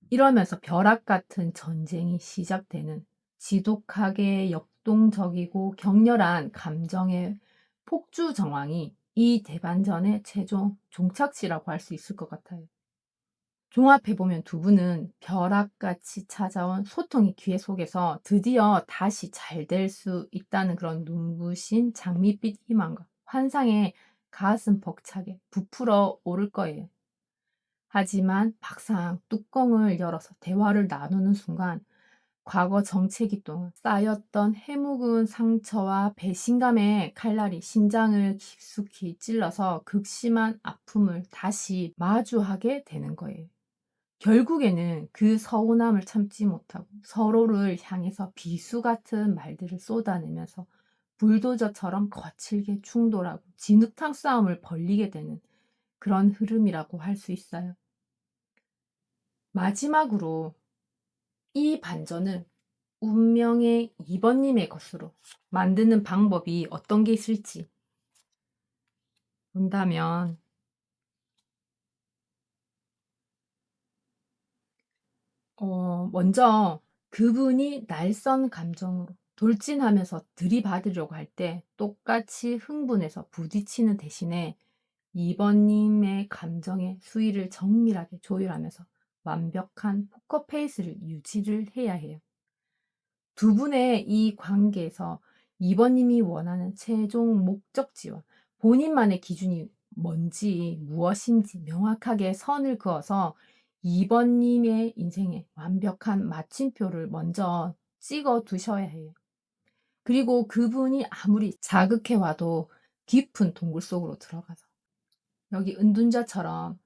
이러면서 벼락 같은 전쟁이 시작되는 지독하게 역동적이고 격렬한 감정의 폭주 정황이 이 대반전의 최종 종착지라고 할 수 있을 것 같아요. 종합해보면 두 분은 벼락같이 찾아온 소통의 기회 속에서 드디어 다시 잘 될 수 있다는 그런 눈부신 장밋빛 희망과 환상에 가슴 벅차게 부풀어 오를 거예요. 하지만 막상 뚜껑을 열어서 대화를 나누는 순간 과거 정체기 동안 쌓였던 해묵은 상처와 배신감의 칼날이 심장을 깊숙이 찔러서 극심한 아픔을 다시 마주하게 되는 거예요. 결국에는 그 서운함을 참지 못하고 서로를 향해서 비수 같은 말들을 쏟아내면서 불도저처럼 거칠게 충돌하고 진흙탕 싸움을 벌이게 되는 그런 흐름이라고 할 수 있어요. 마지막으로 이 반전을 운명의 2번님의 것으로 만드는 방법이 어떤 게 있을지 본다면, 먼저 그분이 날선 감정으로 돌진하면서 들이받으려고 할 때 똑같이 흥분해서 부딪히는 대신에 2번님의 감정의 수위를 정밀하게 조율하면서 완벽한 포커 페이스를 유지를 해야 해요. 두 분의 이 관계에서 2번님이 원하는 최종 목적지와 본인만의 기준이 뭔지, 무엇인지 명확하게 선을 그어서 2번님의 인생에 완벽한 마침표를 먼저 찍어 두셔야 해요. 그리고 그분이 아무리 자극해 와도 깊은 동굴 속으로 들어가서 여기 은둔자처럼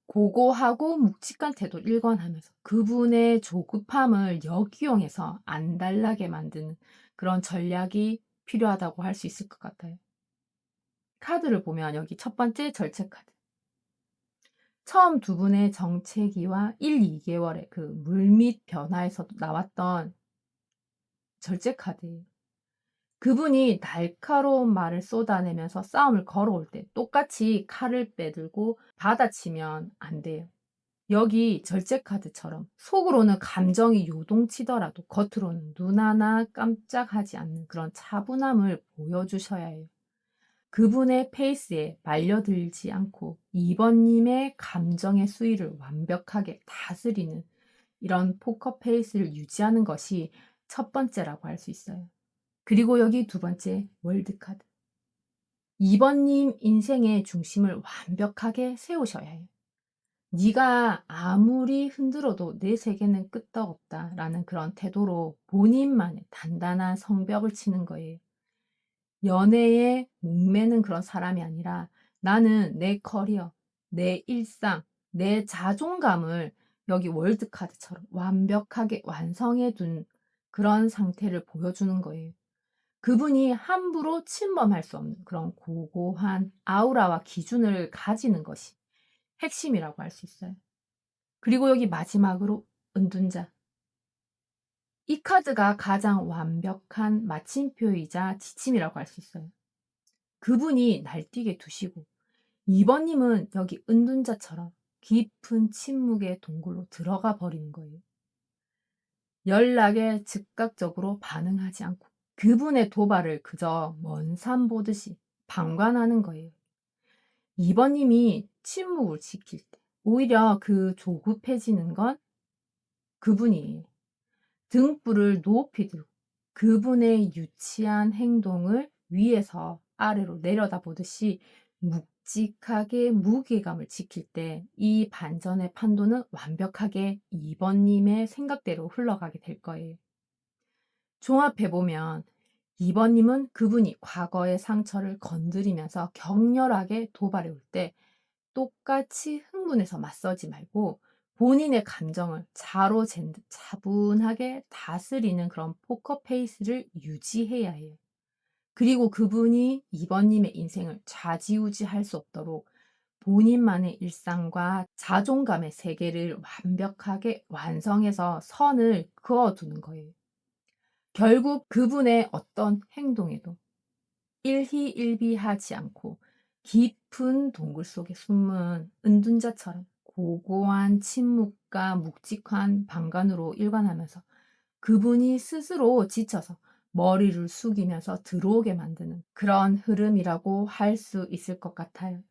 고고하고 묵직한 태도를 일관하면서 그분의 조급함을 역이용해서 안달나게 만드는 그런 전략이 필요하다고 할 수 있을 것 같아요. 카드를 보면 여기 첫 번째 절제 카드. 처음 두 분의 정체기와 1, 2개월의 그 물밑 변화에서도 나왔던 절제 카드예요. 그분이 날카로운 말을 쏟아내면서 싸움을 걸어올 때 똑같이 칼을 빼들고 받아치면 안 돼요. 여기 절제 카드처럼 속으로는 감정이 요동치더라도 겉으로는 눈 하나 깜짝하지 않는 그런 차분함을 보여주셔야 해요. 그분의 페이스에 말려들지 않고 2번님의 감정의 수위를 완벽하게 다스리는 이런 포커 페이스를 유지하는 것이 첫 번째라고 할 수 있어요. 그리고 여기 두 번째 월드카드. 2번님 인생의 중심을 완벽하게 세우셔야 해요. 네가 아무리 흔들어도 내 세계는 끄떡없다라는 그런 태도로 본인만의 단단한 성벽을 치는 거예요. 연애에 목매는 그런 사람이 아니라 나는 내 커리어, 내 일상, 내 자존감을 여기 월드카드처럼 완벽하게 완성해 둔 그런 상태를 보여주는 거예요. 그분이 함부로 침범할 수 없는 그런 고고한 아우라와 기준을 가지는 것이 핵심이라고 할 수 있어요. 그리고 여기 마지막으로 은둔자. 이 카드가 가장 완벽한 마침표이자 지침이라고 할 수 있어요. 그분이 날뛰게 두시고 2번님은 여기 은둔자처럼 깊은 침묵의 동굴로 들어가 버리는 거예요. 연락에 즉각적으로 반응하지 않고 그분의 도발을 그저 먼 산 보듯이 방관하는 거예요. 2번님이 침묵을 지킬 때 오히려 그 조급해지는 건 그분이에요. 등불을 높이 들고 그분의 유치한 행동을 위에서 아래로 내려다보듯이 묵직하게 무게감을 지킬 때 이 반전의 판도는 완벽하게 2번님의 생각대로 흘러가게 될 거예요. 종합해보면 2번님은 그분이 과거의 상처를 건드리면서 격렬하게 도발해 올 때 똑같이 흥분해서 맞서지 말고 본인의 감정을 자로 잰 듯 차분하게 다스리는 그런 포커 페이스를 유지해야 해요. 그리고 그분이 2번님의 인생을 좌지우지할 수 없도록 본인만의 일상과 자존감의 세계를 완벽하게 완성해서 선을 그어두는 거예요. 결국 그분의 어떤 행동에도 일희일비하지 않고 깊은 동굴 속에 숨은 은둔자처럼 고고한 침묵과 묵직한 방관으로 일관하면서 그분이 스스로 지쳐서 머리를 숙이면서 들어오게 만드는 그런 흐름이라고 할 수 있을 것 같아요.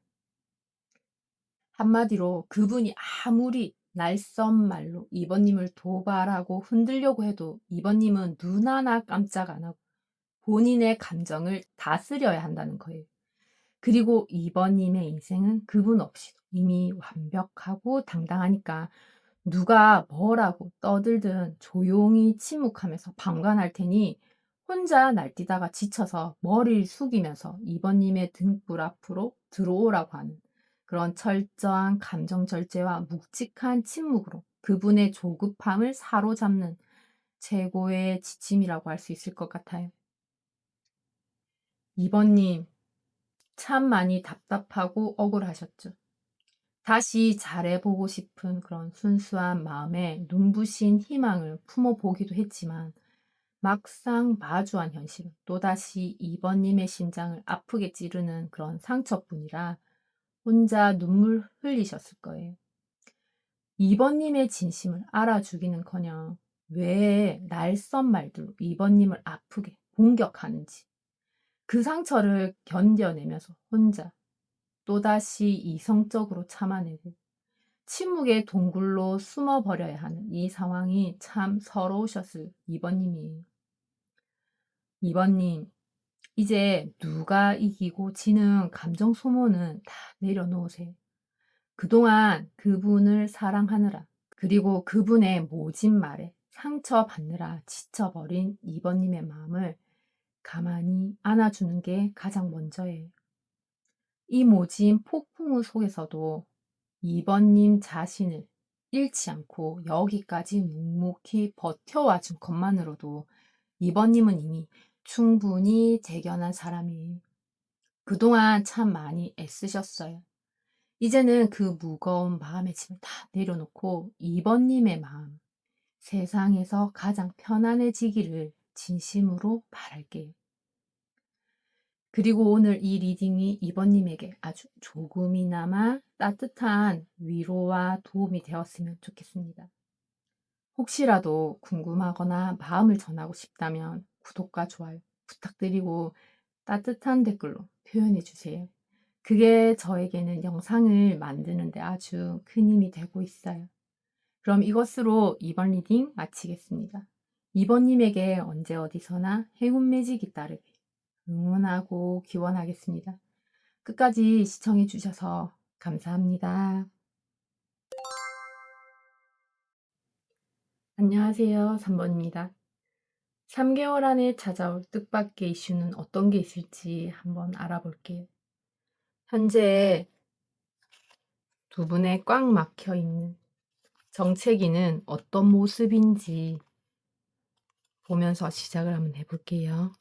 한마디로 그분이 아무리 날선 말로 이번님을 도발하고 흔들려고 해도 이번님은 눈 하나 깜짝 안 하고 본인의 감정을 다스려야 한다는 거예요. 그리고 이번님의 인생은 그분 없이도 이미 완벽하고 당당하니까 누가 뭐라고 떠들든 조용히 침묵하면서 방관할 테니 혼자 날뛰다가 지쳐서 머리를 숙이면서 이번님의 등불 앞으로 들어오라고 하는 그런 철저한 감정 절제와 묵직한 침묵으로 그분의 조급함을 사로잡는 최고의 지침이라고 할 수 있을 것 같아요. 이번님 참 많이 답답하고 억울하셨죠. 다시 잘해보고 싶은 그런 순수한 마음에 눈부신 희망을 품어보기도 했지만 막상 마주한 현실은 또다시 이번님의 심장을 아프게 찌르는 그런 상처뿐이라 혼자 눈물 흘리셨을 거예요. 이번님의 진심을 알아주기는커녕 왜 날선 말들로 이번님을 아프게 공격하는지 그 상처를 견뎌내면서 혼자 또다시 이성적으로 참아내고 침묵의 동굴로 숨어버려야 하는 이 상황이 참 서러우셨을 이번님이에요. 이번님, 이제 누가 이기고 지는 감정 소모는 다 내려놓으세요. 그동안 그분을 사랑하느라, 그리고 그분의 모진 말에 상처받느라 지쳐버린 이번님의 마음을 가만히 안아주는 게 가장 먼저예요. 이 모진 폭풍우 속에서도 이번님 자신을 잃지 않고 여기까지 묵묵히 버텨와 준 것만으로도 이번님은 이미 충분히 대견한 사람이에요. 그동안 참 많이 애쓰셨어요. 이제는 그 무거운 마음의 짐을 다 내려놓고 이번님의 마음, 세상에서 가장 편안해지기를 진심으로 바랄게요. 그리고 오늘 이 리딩이 이번님에게 아주 조금이나마 따뜻한 위로와 도움이 되었으면 좋겠습니다. 혹시라도 궁금하거나 마음을 전하고 싶다면 구독과 좋아요 부탁드리고 따뜻한 댓글로 표현해 주세요. 그게 저에게는 영상을 만드는데 아주 큰 힘이 되고 있어요. 그럼 이것으로 이번 리딩 마치겠습니다. 이번님에게 언제 어디서나 행운 매직이 따르길 응원하고 기원하겠습니다. 끝까지 시청해 주셔서 감사합니다. 안녕하세요. 3번입니다. 3개월 안에 찾아올 뜻밖의 이슈는 어떤 게 있을지 한번 알아볼게요. 현재 두 분의 꽉 막혀 있는 정체기는 어떤 모습인지 보면서 시작을 한번 해볼게요.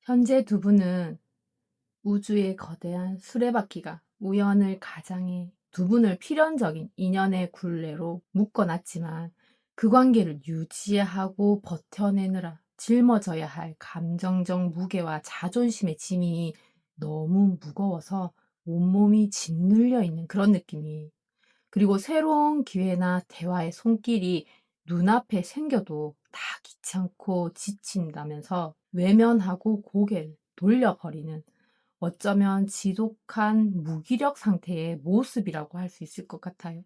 현재 두 분은 우주의 거대한 수레바퀴가 우연을 가장해 두 분을 필연적인 인연의 굴레로 묶어놨지만 그 관계를 유지하고 버텨내느라 짊어져야 할 감정적 무게와 자존심의 짐이 너무 무거워서 온몸이 짓눌려 있는 그런 느낌이, 그리고 새로운 기회나 대화의 손길이 눈앞에 생겨도 다 귀찮고 지친다면서 외면하고 고개를 돌려버리는, 어쩌면 지독한 무기력 상태의 모습이라고 할 수 있을 것 같아요.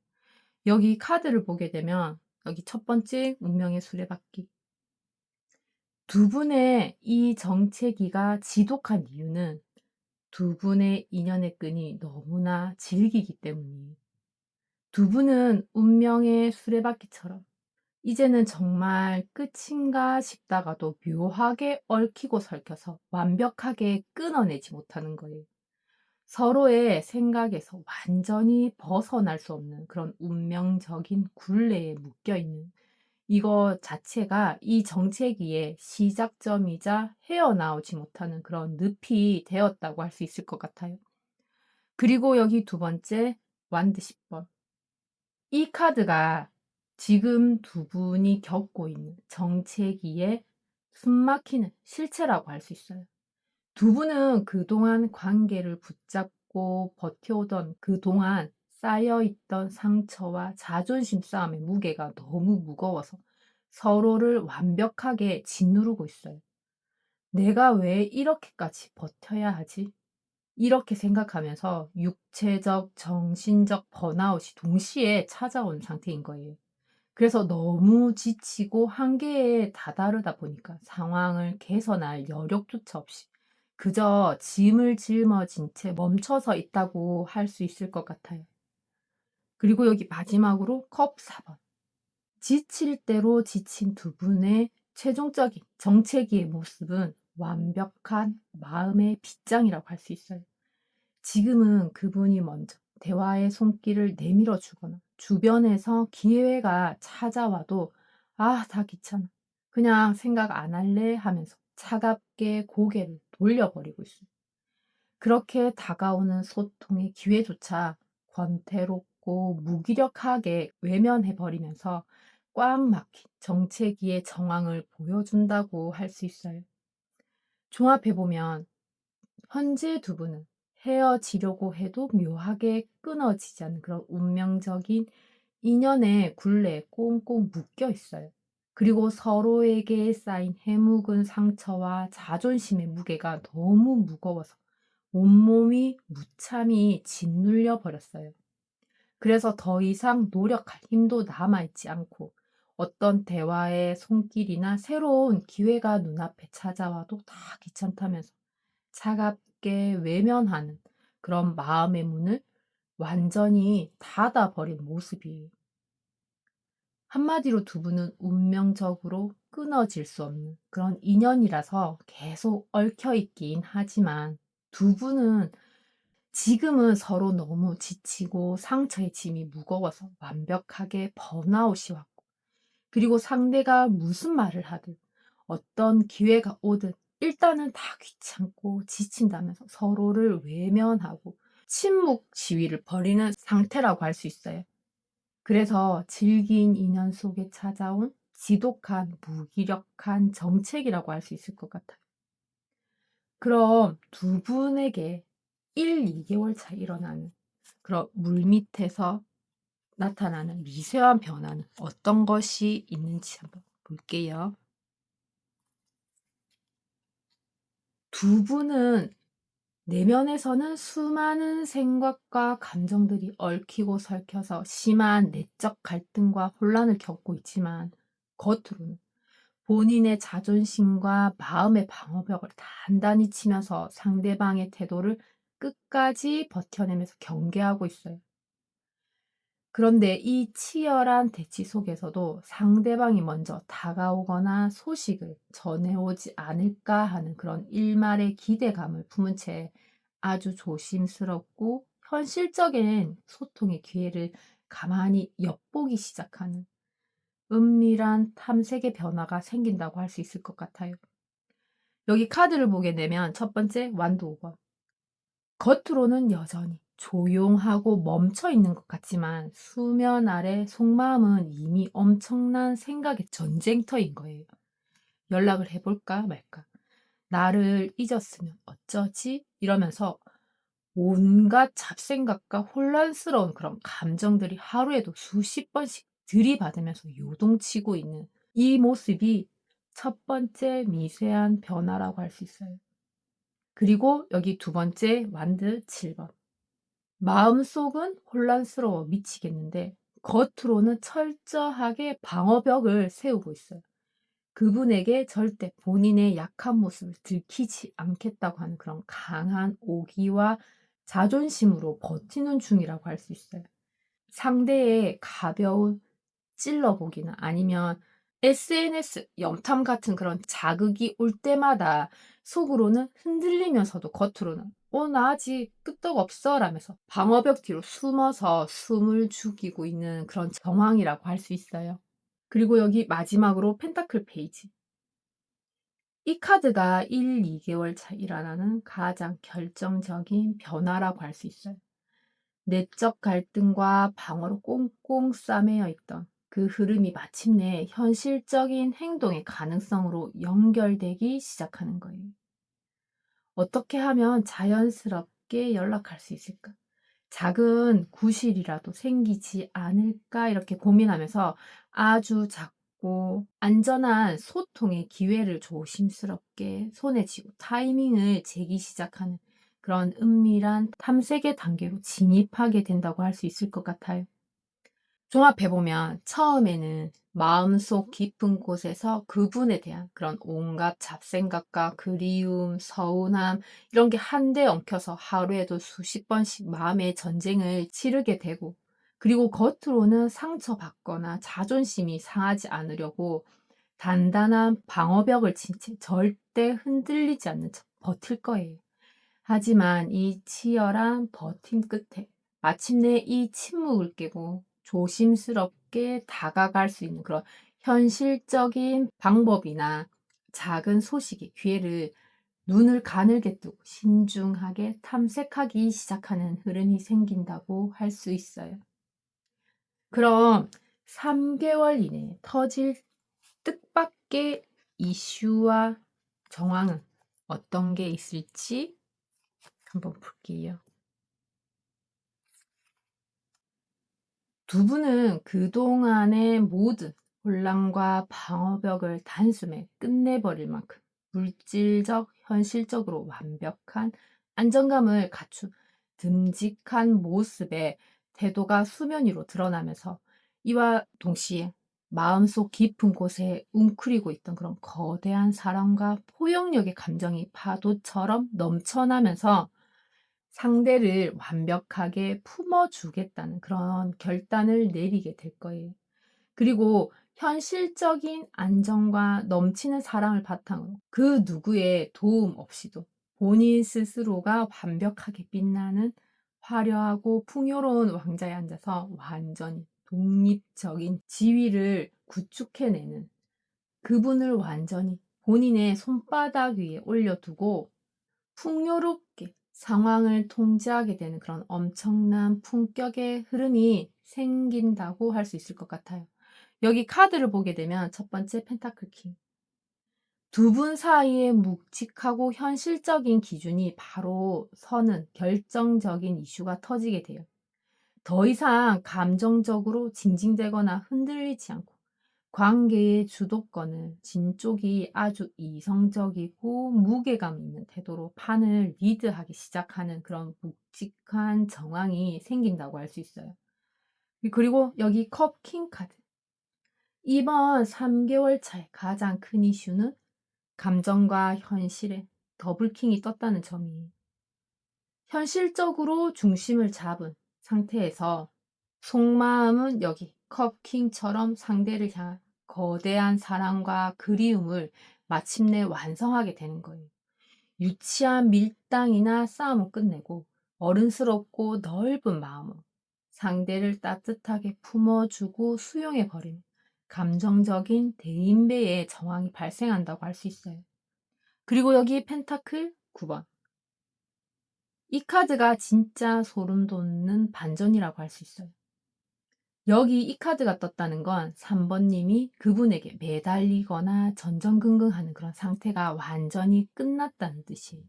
여기 카드를 보게 되면 여기 첫 번째 운명의 수레바퀴. 두 분의 이 정체기가 지독한 이유는 두 분의 인연의 끈이 너무나 질기기 때문이에요. 두 분은 운명의 수레바퀴처럼 이제는 정말 끝인가 싶다가도 묘하게 얽히고 설켜서 완벽하게 끊어내지 못하는 거예요. 서로의 생각에서 완전히 벗어날 수 없는 그런 운명적인 굴레에 묶여 있는 이거 자체가 이 정체기의 시작점이자 헤어나오지 못하는 그런 늪이 되었다고 할 수 있을 것 같아요. 그리고 여기 두 번째 완드 10번. 이 카드가 지금 두 분이 겪고 있는 정체기의 숨막히는 실체라고 할 수 있어요. 두 분은 그동안 관계를 붙잡고 버텨오던 그동안 쌓여있던 상처와 자존심 싸움의 무게가 너무 무거워서 서로를 완벽하게 짓누르고 있어요. '내가 왜 이렇게까지 버텨야 하지?' 이렇게 생각하면서 육체적, 정신적 번아웃이 동시에 찾아온 상태인 거예요. 그래서 너무 지치고 한계에 다다르다 보니까 상황을 개선할 여력조차 없이 그저 짐을 짊어진 채 멈춰서 있다고 할 수 있을 것 같아요. 그리고 여기 마지막으로 컵 4 번. 지칠 대로 지친 두 분의 최종적인 정체기의 모습은 완벽한 마음의 빗장이라고 할 수 있어요. 지금은 그분이 먼저 대화의 손길을 내밀어 주거나 주변에서 기회가 찾아와도 '아 다 귀찮아. 그냥 생각 안 할래.' 하면서 차갑게 고개를 돌려버리고 있어요. 그렇게 다가오는 소통의 기회조차 권태롭고 무기력하게 외면해 버리면서 꽉 막힌 정체기의 정황을 보여준다고 할 수 있어요. 종합해 보면 현재 두 분은 헤어지려고 해도 묘하게 끊어지지 않는 그런 운명적인 인연의 굴레에 꽁꽁 묶여 있어요. 그리고 서로에게 쌓인 해묵은 상처와 자존심의 무게가 너무 무거워서 온몸이 무참히 짓눌려 버렸어요. 그래서 더 이상 노력할 힘도 남아있지 않고 어떤 대화의 손길이나 새로운 기회가 눈앞에 찾아와도 다 귀찮다면서 차갑게 외면하는 그런 마음의 문을 완전히 닫아버린 모습이에요. 한마디로 두 분은 운명적으로 끊어질 수 없는 그런 인연이라서 계속 얽혀 있긴 하지만 두 분은 지금은 서로 너무 지치고 상처의 짐이 무거워서 완벽하게 번아웃이 왔고 그리고 상대가 무슨 말을 하든 어떤 기회가 오든 일단은 다 귀찮고 지친다면서 서로를 외면하고 침묵 시위를 벌이는 상태라고 할 수 있어요. 그래서 질긴 인연 속에 찾아온 지독한 무기력한 정책이라고 할 수 있을 것 같아요. 그럼 두 분에게 1-2개월 차에 일어나는 그런 물밑에서 나타나는 미세한 변화는 어떤 것이 있는지 한번 볼게요. 두 분은 내면에서는 수많은 생각과 감정들이 얽히고 설켜서 심한 내적 갈등과 혼란을 겪고 있지만 겉으로는 본인의 자존심과 마음의 방어벽을 단단히 치면서 상대방의 태도를 끝까지 버텨내면서 경계하고 있어요. 그런데 이 치열한 대치 속에서도 상대방이 먼저 다가오거나 소식을 전해오지 않을까 하는 그런 일말의 기대감을 품은 채 아주 조심스럽고 현실적인 소통의 기회를 가만히 엿보기 시작하는 은밀한 탐색의 변화가 생긴다고 할 수 있을 것 같아요. 여기 카드를 보게 되면 첫 번째 완도 5번. 겉으로는 여전히 조용하고 멈춰 있는 것 같지만 수면 아래 속마음은 이미 엄청난 생각의 전쟁터인 거예요. 연락을 해볼까 말까? 나를 잊었으면 어쩌지? 이러면서 온갖 잡생각과 혼란스러운 그런 감정들이 하루에도 수십 번씩 들이받으면서 요동치고 있는 이 모습이 첫 번째 미세한 변화라고 할 수 있어요. 그리고 여기 두 번째 완드 7번. 마음속은 혼란스러워 미치겠는데 겉으로는 철저하게 방어벽을 세우고 있어요. 그분에게 절대 본인의 약한 모습을 들키지 않겠다고 하는 그런 강한 오기와 자존심으로 버티는 중이라고 할 수 있어요. 상대의 가벼운 찔러보기나 아니면 SNS 염탐 같은 그런 자극이 올 때마다 속으로는 흔들리면서도 겉으로는 나 아직 끄떡없어 라면서 방어벽 뒤로 숨어서 숨을 죽이고 있는 그런 정황이라고 할 수 있어요. 그리고 여기 마지막으로 펜타클 페이지. 이 카드가 1-2개월 차 일어나는 가장 결정적인 변화라고 할 수 있어요. 내적 갈등과 방어로 꽁꽁 싸매여 있던 그 흐름이 마침내 현실적인 행동의 가능성으로 연결되기 시작하는 거예요. 어떻게 하면 자연스럽게 연락할 수 있을까? 작은 구실이라도 생기지 않을까? 이렇게 고민하면서 아주 작고 받고 안전한 소통의 기회를 조심스럽게 손에 쥐고 타이밍을 재기 시작하는 그런 은밀한 탐색의 단계로 진입하게 된다고 할 수 있을 것 같아요. 종합해 보면 처음에는 마음속 깊은 곳에서 그분에 대한 그런 온갖 잡생각과 그리움, 서운함 이런 게 한데 엉켜서 하루에도 수십 번씩 마음의 전쟁을 치르게 되고, 그리고 겉으로는 상처받거나 자존심이 상하지 않으려고 단단한 방어벽을 친 채 절대 흔들리지 않는 척 버틸 거예요. 하지만 이 치열한 버팀 끝에 마침내 이 침묵을 깨고 조심스럽게 다가갈 수 있는 그런 현실적인 방법이나 작은 소식의 기회를 눈을 가늘게 뜨고 신중하게 탐색하기 시작하는 흐름이 생긴다고 할 수 있어요. 그럼 3개월 이내에 터질 뜻밖의 이슈와 정황은 어떤 게 있을지 한번 볼게요. 두 분은 그동안의 모든 혼란과 방어벽을 단숨에 끝내버릴 만큼 물질적, 현실적으로 완벽한 안정감을 갖춘 듬직한 모습의 태도가 수면 위로 드러나면서, 이와 동시에 마음속 깊은 곳에 웅크리고 있던 그런 거대한 사랑과 포용력의 감정이 파도처럼 넘쳐나면서 상대를 완벽하게 품어주겠다는 그런 결단을 내리게 될 거예요. 그리고 현실적인 안정과 넘치는 사랑을 바탕으로 그 누구의 도움 없이도 본인 스스로가 완벽하게 빛나는 화려하고 풍요로운 왕자에 앉아서 완전히 독립적인 지위를 구축해내는, 그분을 완전히 본인의 손바닥 위에 올려두고 풍요롭게 상황을 통제하게 되는 그런 엄청난 품격의 흐름이 생긴다고 할 수 있을 것 같아요. 여기 카드를 보게 되면 첫 번째 펜타클 킹. 두 분 사이의 묵직하고 현실적인 기준이 바로 서는 결정적인 이슈가 터지게 돼요. 더 이상 감정적으로 징징대거나 흔들리지 않고 관계의 주도권을 진 쪽이 아주 이성적이고 무게감 있는 태도로 판을 리드하기 시작하는 그런 묵직한 정황이 생긴다고 할 수 있어요. 그리고 여기 컵 킹 카드. 이번 3개월 차의 가장 큰 이슈는 감정과 현실의 더블킹이 떴다는 점이에요. 현실적으로 중심을 잡은 상태에서 속마음은 여기 컵킹처럼 상대를 향한 거대한 사랑과 그리움을 마침내 완성하게 되는 거예요. 유치한 밀당이나 싸움을 끝내고 어른스럽고 넓은 마음으로 상대를 따뜻하게 품어주고 수용해버리는 감정적인 대인배의 정황이 발생한다고 할 수 있어요. 그리고 여기 펜타클 9번. 이 카드가 진짜 소름 돋는 반전이라고 할 수 있어요. 여기 이 카드가 떴다는 건 3번님이 그분에게 매달리거나 전전긍긍하는 그런 상태가 완전히 끝났다는 뜻이에요.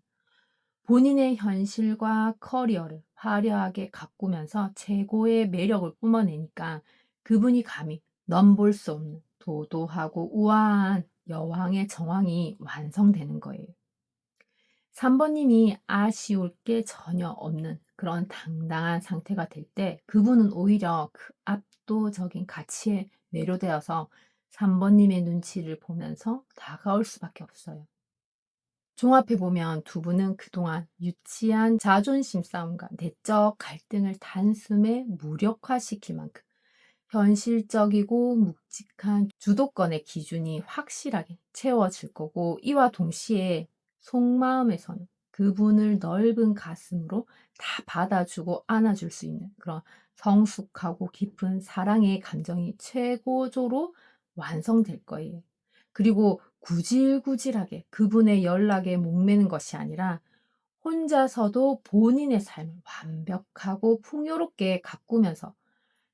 본인의 현실과 커리어를 화려하게 가꾸면서 최고의 매력을 뿜어내니까 그분이 감히 넘볼 수 없는 도도하고 우아한 여왕의 정황이 완성되는 거예요. 3번님이 아쉬울 게 전혀 없는 그런 당당한 상태가 될 때 그분은 오히려 그 압도적인 가치에 매료되어서 3번님의 눈치를 보면서 다가올 수밖에 없어요. 종합해보면 두 분은 그동안 유치한 자존심 싸움과 내적 갈등을 단숨에 무력화시킬 만큼 현실적이고 묵직한 주도권의 기준이 확실하게 채워질 거고, 이와 동시에 속마음에서는 그분을 넓은 가슴으로 다 받아주고 안아줄 수 있는 그런 성숙하고 깊은 사랑의 감정이 최고조로 완성될 거예요. 그리고 구질구질하게 그분의 연락에 목매는 것이 아니라 혼자서도 본인의 삶을 완벽하고 풍요롭게 가꾸면서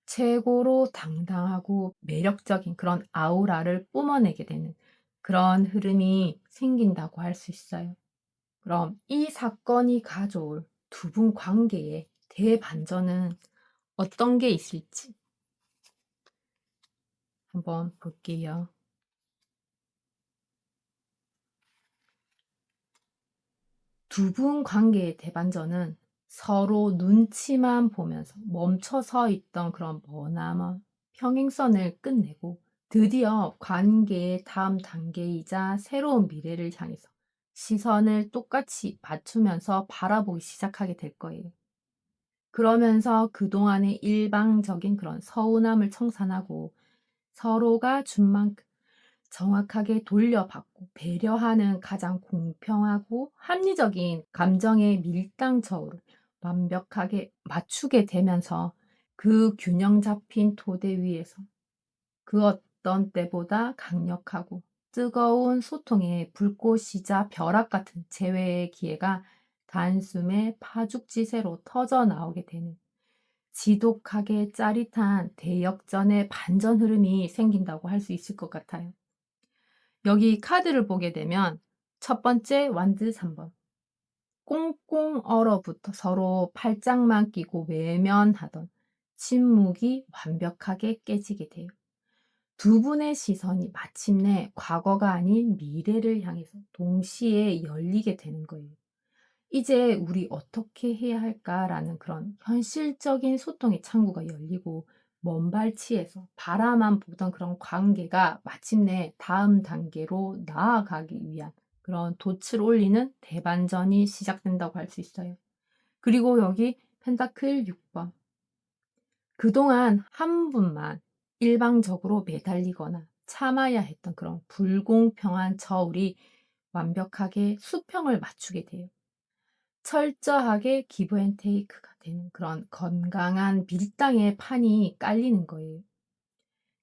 최고로 당당하고 매력적인 그런 아우라를 뿜어내게 되는 그런 흐름이 생긴다고 할 수 있어요. 그럼 이 사건이 가져올 두 분 관계의 대반전은 어떤 게 있을지 한번 볼게요. 두 분 관계의 대반전은 서로 눈치만 보면서 멈춰 서 있던 그런 머나먼 평행선을 끝내고 드디어 관계의 다음 단계이자 새로운 미래를 향해서 시선을 똑같이 맞추면서 바라보기 시작하게 될 거예요. 그러면서 그동안의 일방적인 그런 서운함을 청산하고 서로가 준 만큼 정확하게 돌려받고 배려하는 가장 공평하고 합리적인 감정의 밀당 저울을 완벽하게 맞추게 되면서 그 균형 잡힌 토대 위에서 그 어떤 때보다 강력하고 뜨거운 소통의 불꽃이자 벼락 같은 재회의 기회가 단숨에 파죽지세로 터져 나오게 되는 지독하게 짜릿한 대역전의 반전 흐름이 생긴다고 할 수 있을 것 같아요. 여기 카드를 보게 되면 첫 번째 완드 3번. 꽁꽁 얼어붙어 서로 팔짱만 끼고 외면하던 침묵이 완벽하게 깨지게 돼요. 두 분의 시선이 마침내 과거가 아닌 미래를 향해서 동시에 열리게 되는 거예요. 이제 우리 어떻게 해야 할까라는 그런 현실적인 소통의 창구가 열리고 먼발치에서 바라만 보던 그런 관계가 마침내 다음 단계로 나아가기 위한 그런 돛을 올리는 대반전이 시작된다고 할 수 있어요. 그리고 여기 펜타클 6번. 그동안 한 분만 일방적으로 매달리거나 참아야 했던 그런 불공평한 저울이 완벽하게 수평을 맞추게 돼요. 철저하게 기브 앤 테이크가 되는 그런 건강한 밀당의 판이 깔리는 거예요.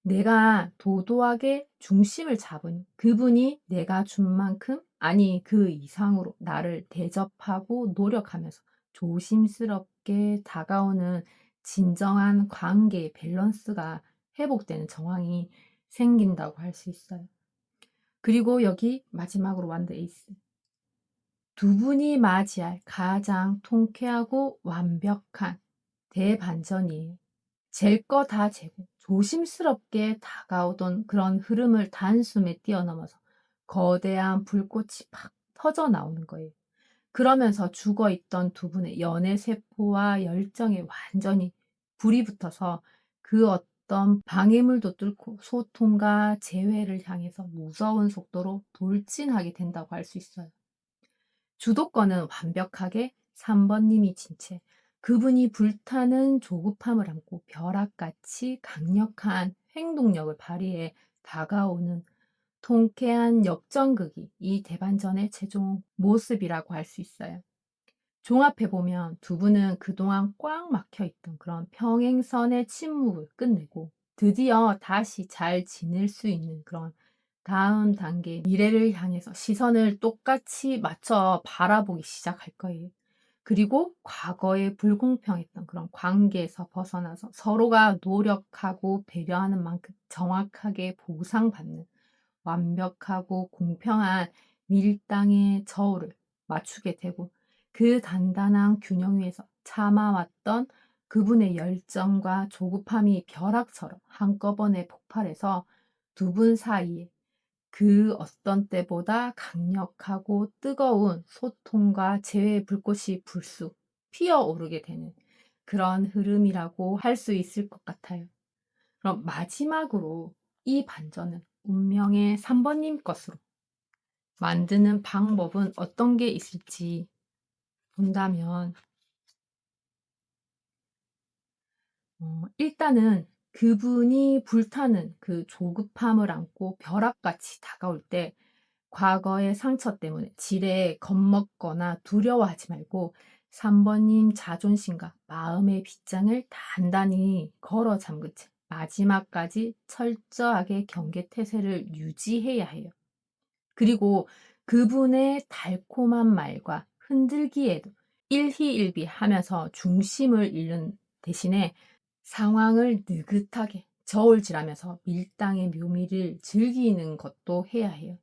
내가 도도하게 중심을 잡으니 그분이 내가 준 만큼 아니 그 이상으로 나를 대접하고 노력하면서 조심스럽게 다가오는 진정한 관계의 밸런스가 회복되는 정황이 생긴다고 할 수 있어요. 그리고 여기 마지막으로 완드 에이스. 두 분이 맞이할 가장 통쾌하고 완벽한 대반전이에요. 잴 거 다 재고 조심스럽게 다가오던 그런 흐름을 단숨에 뛰어넘어서 거대한 불꽃이 팍 터져 나오는 거예요. 그러면서 죽어 있던 두 분의 연애 세포와 열정에 완전히 불이 붙어서 그 어떤 방해물도 뚫고 소통과 재회를 향해서 무서운 속도로 돌진하게 된다고 할 수 있어요. 주도권은 완벽하게 3번 님이 진 채 그분이 불타는 조급함을 안고 벼락같이 강력한 행동력을 발휘해 다가오는 통쾌한 역전극이 이 대반전의 최종 모습이라고 할 수 있어요. 종합해 보면 두 분은 그동안 꽉 막혀 있던 그런 평행선의 침묵을 끝내고 드디어 다시 잘 지낼 수 있는 그런 다음 단계 미래를 향해서 시선을 똑같이 맞춰 바라보기 시작할 거예요. 그리고 과거에 불공평했던 그런 관계에서 벗어나서 서로가 노력하고 배려하는 만큼 정확하게 보상받는 완벽하고 공평한 밀당의 저울을 맞추게 되고 그 단단한 균형 위에서 참아왔던 그분의 열정과 조급함이 벼락처럼 한꺼번에 폭발해서 두 분 사이에 그 어떤 때보다 강력하고 뜨거운 소통과 재회의 불꽃이 불쑥 피어오르게 되는 그런 흐름이라고 할 수 있을 것 같아요. 그럼 마지막으로 이 반전을 운명의 3번님 것으로 만드는 방법은 어떤 게 있을지 본다면 일단은 그분이 불타는 그 조급함을 안고 벼락같이 다가올 때 과거의 상처 때문에 지레 겁먹거나 두려워하지 말고 3번님 자존심과 마음의 빗장을 단단히 걸어 잠근 채 마지막까지 철저하게 경계태세를 유지해야 해요. 그리고 그분의 달콤한 말과 흔들기에도 일희일비하면서 중심을 잃는 대신에 상황을 느긋하게 저울질하면서 밀당의 묘미를 즐기는 것도 해야 해요.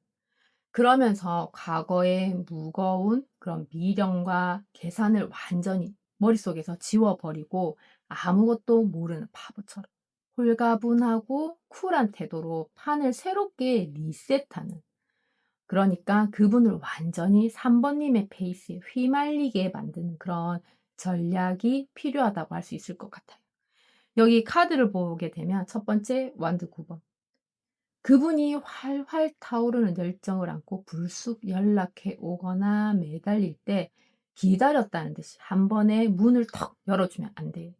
그러면서 과거의 무거운 그런 미련과 계산을 완전히 머릿속에서 지워버리고 아무것도 모르는 바보처럼 홀가분하고 쿨한 태도로 판을 새롭게 리셋하는, 그러니까 그분을 완전히 3 번님의 페이스에 휘말리게 만드는 그런 전략이 필요하다고 할 수 있을 것 같아요. 여기 카드를 보게 되면 첫 번째 완드 9 번. 그분이 활활 타오르는 열정을 안고 불쑥 연락해 오거나 매달릴 때 기다렸다는 듯이 한 번에 문을 턱 열어주면 안 돼요.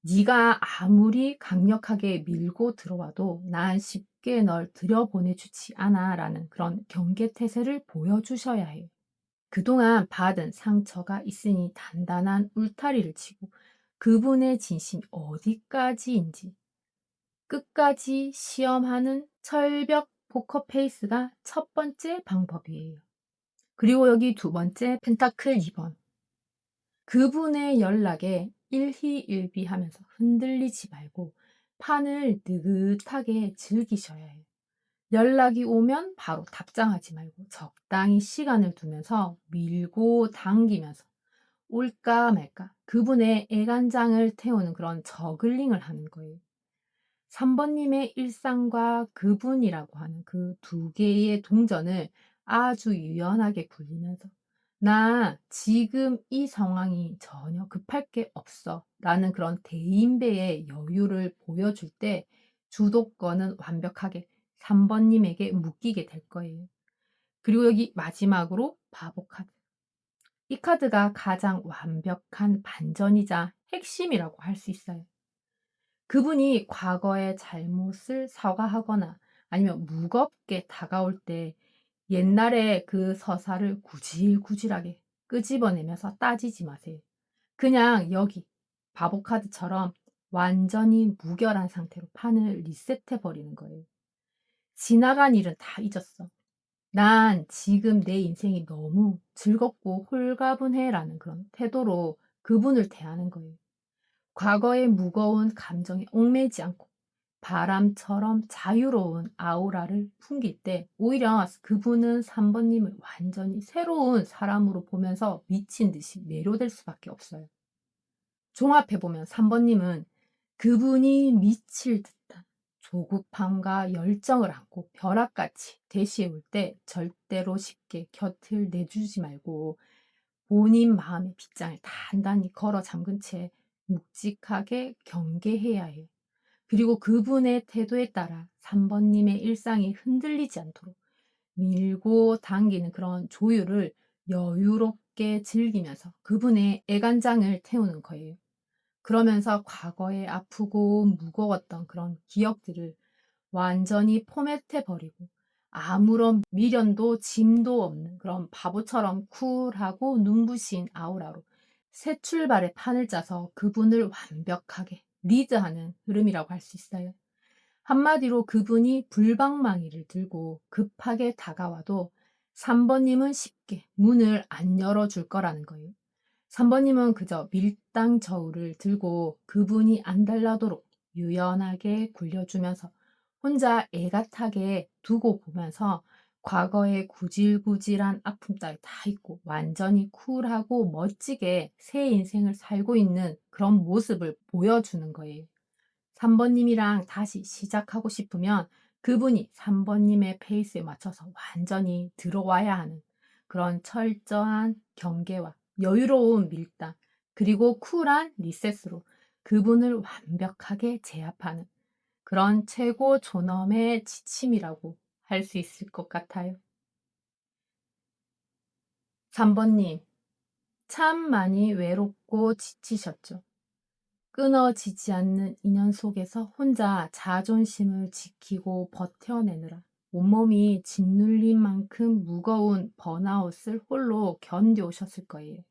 네가 아무리 강력하게 밀고 들어와도 난 쉽게 널 들여보내주지 않아라는 그런 경계태세를 보여주셔야 해요. 그동안 받은 상처가 있으니 단단한 울타리를 치고 그분의 진심이 어디까지인지 끝까지 시험하는 철벽 포커 페이스가 첫 번째 방법이에요. 그리고 여기 두 번째 펜타클 2번. 그분의 연락에 일희일비하면서 흔들리지 말고 판을 느긋하게 즐기셔야 해요. 연락이 오면 바로 답장하지 말고 적당히 시간을 두면서 밀고 당기면서 올까 말까 그분의 애간장을 태우는 그런 저글링을 하는 거예요. 3 번님의 일상과 그분이라고 하는 그 두 개의 동전을 아주 유연하게 굴리면서 "나 지금 이 상황이 전혀 급할 게 없어." 라는 그런 대인배의 여유를 보여줄 때 주도권은 완벽하게 3 번님에게 묶이게 될 거예요. 그리고 여기 마지막으로 바보 카드. 이 카드가 가장 완벽한 반전이자 핵심이라고 할 수 있어요. 그분이 과거의 잘못을 사과하거나 아니면 무겁게 다가올 때 옛날에 그 서사를 구질구질하게 끄집어내면서 따지지 마세요. 그냥 여기 바보 카드처럼 완전히 무결한 상태로 판을 리셋해 버리는 거예요. 지나간 일은 다 잊었어. 난 지금 내 인생이 너무 즐겁고 홀가분해라는 그런 태도로 그분을 대하는 거예요. 과거의 무거운 감정에 얽매이지 않고 바람처럼 자유로운 아우라를 풍길 때 오히려 그분은 3 번님을 완전히 새로운 사람으로 보면서 미친 듯이 매료될 수밖에 없어요. 종합해 보면 3 번님은 그분이 미칠 듯한 조급함과 열정을 안고 벼락같이 대시해 때 절대로 쉽게 곁을 내주지 말고 본인 마음의 빗장을 단단히 걸어 잠근 채 묵직하게 경계해야 해요. 그리고 그분의 태도에 따라 3 번님의 일상이 흔들리지 않도록 밀고 당기는 그런 조율을 여유롭게 즐기면서 그분의 애간장을 태우는 거예요. 그러면서 과거에 아프고 무거웠던 그런 기억들을 완전히 포맷해 버리고 아무런 미련도 짐도 없는 그런 바보처럼 쿨하고 눈부신 아우라로 새 출발의 판을 짜서 그분을 완벽하게 리드하는 흐름이라고 할 수 있어요. 한마디로 그분이 불방망이를 들고 급하게 다가와도 3 번님은 쉽게 문을 안 열어줄 거라는 거예요. 3 번님은 그저 밀당 저울을 들고 그분이 안 달라도록 유연하게 굴려주면서 혼자 애가타게 두고 보면서 과거의 구질구질한 아픔 따위 다 잊고 완전히 쿨하고 멋지게 새 인생을 살고 있는 그런 모습을 보여주는 거예요. 3 번님이랑 다시 시작하고 싶으면 그분이 3 번님의 페이스에 맞춰서 완전히 들어와야 하는 그런 철저한 경계와 여유로운 밀당, 그리고 쿨한 리셋으로 그분을 완벽하게 제압하는 그런 최고 존엄의 지침이라고 할 수 있을 것 같아요. 3 번님, 참 많이 외롭고 지치셨죠? 끊어지지 않는 인연 속에서 혼자 자존심을 지키고 버텨내느라 온몸이 짓눌린 만큼 무거운 번아웃을 홀로 견뎌오셨을 거예요.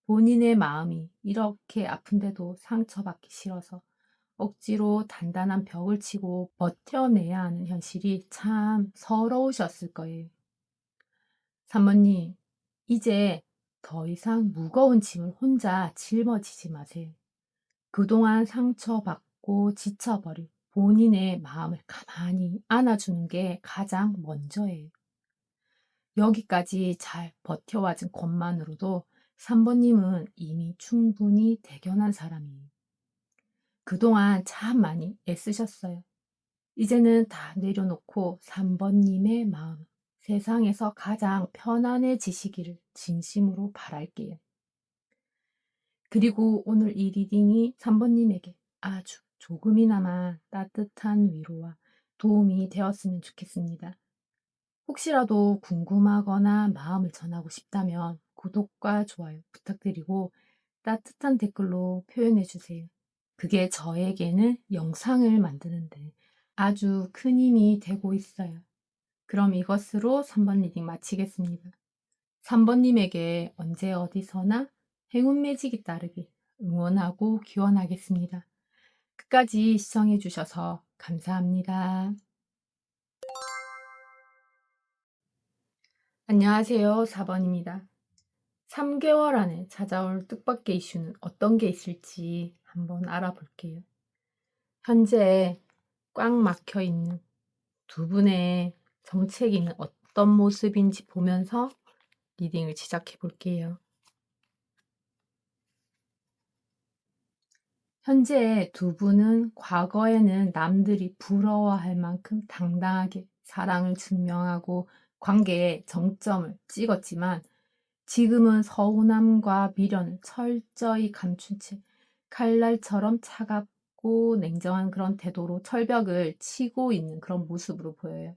본인의 마음이 이렇게 아픈데도 상처받기 싫어서 억지로 단단한 벽을 치고 버텨내야 하는 현실이 참 서러우셨을 거예요. 사모님, 이제 더 이상 무거운 짐을 혼자 짊어지지 마세요. 그동안 상처받고 지쳐버린 본인의 마음을 가만히 안아주는 게 가장 먼저예요. 여기까지 잘 버텨와준 것만으로도 3번님은 이미 충분히 대견한 사람이에요. 그동안 참 많이 애쓰셨어요. 이제는 다 내려놓고 3 번님의 마음, 세상에서 가장 편안해지시기를 진심으로 바랄게요. 그리고 오늘 이 리딩이 3 번님에게 아주 조금이나마 따뜻한 위로와 도움이 되었으면 좋겠습니다. 혹시라도 궁금하거나 마음을 전하고 싶다면 구독과 좋아요 부탁드리고 따뜻한 댓글로 표현해 주세요. 그게 저에게는 영상을 만드는데 아주 큰 힘이 되고 있어요. 그럼 이것으로 3번 리딩 마치겠습니다. 3번님에게 언제 어디서나 행운 매직이 따르길 응원하고 기원하겠습니다. 끝까지 시청해 주셔서 감사합니다. 안녕하세요. 4번입니다. 3개월 안에 찾아올 뜻밖의 이슈는 어떤 게 있을지 한번 알아볼게요. 현재 꽉 막혀 있는 두 분의 정체기는 어떤 모습인지 보면서 리딩을 시작해 볼게요. 현재 두 분은 과거에는 남들이 부러워할 만큼 당당하게 사랑을 증명하고 관계의 정점을 찍었지만 지금은 서운함과 미련을 철저히 감춘 채 칼날처럼 차갑고 냉정한 그런 태도로 철벽을 치고 있는 그런 모습으로 보여요.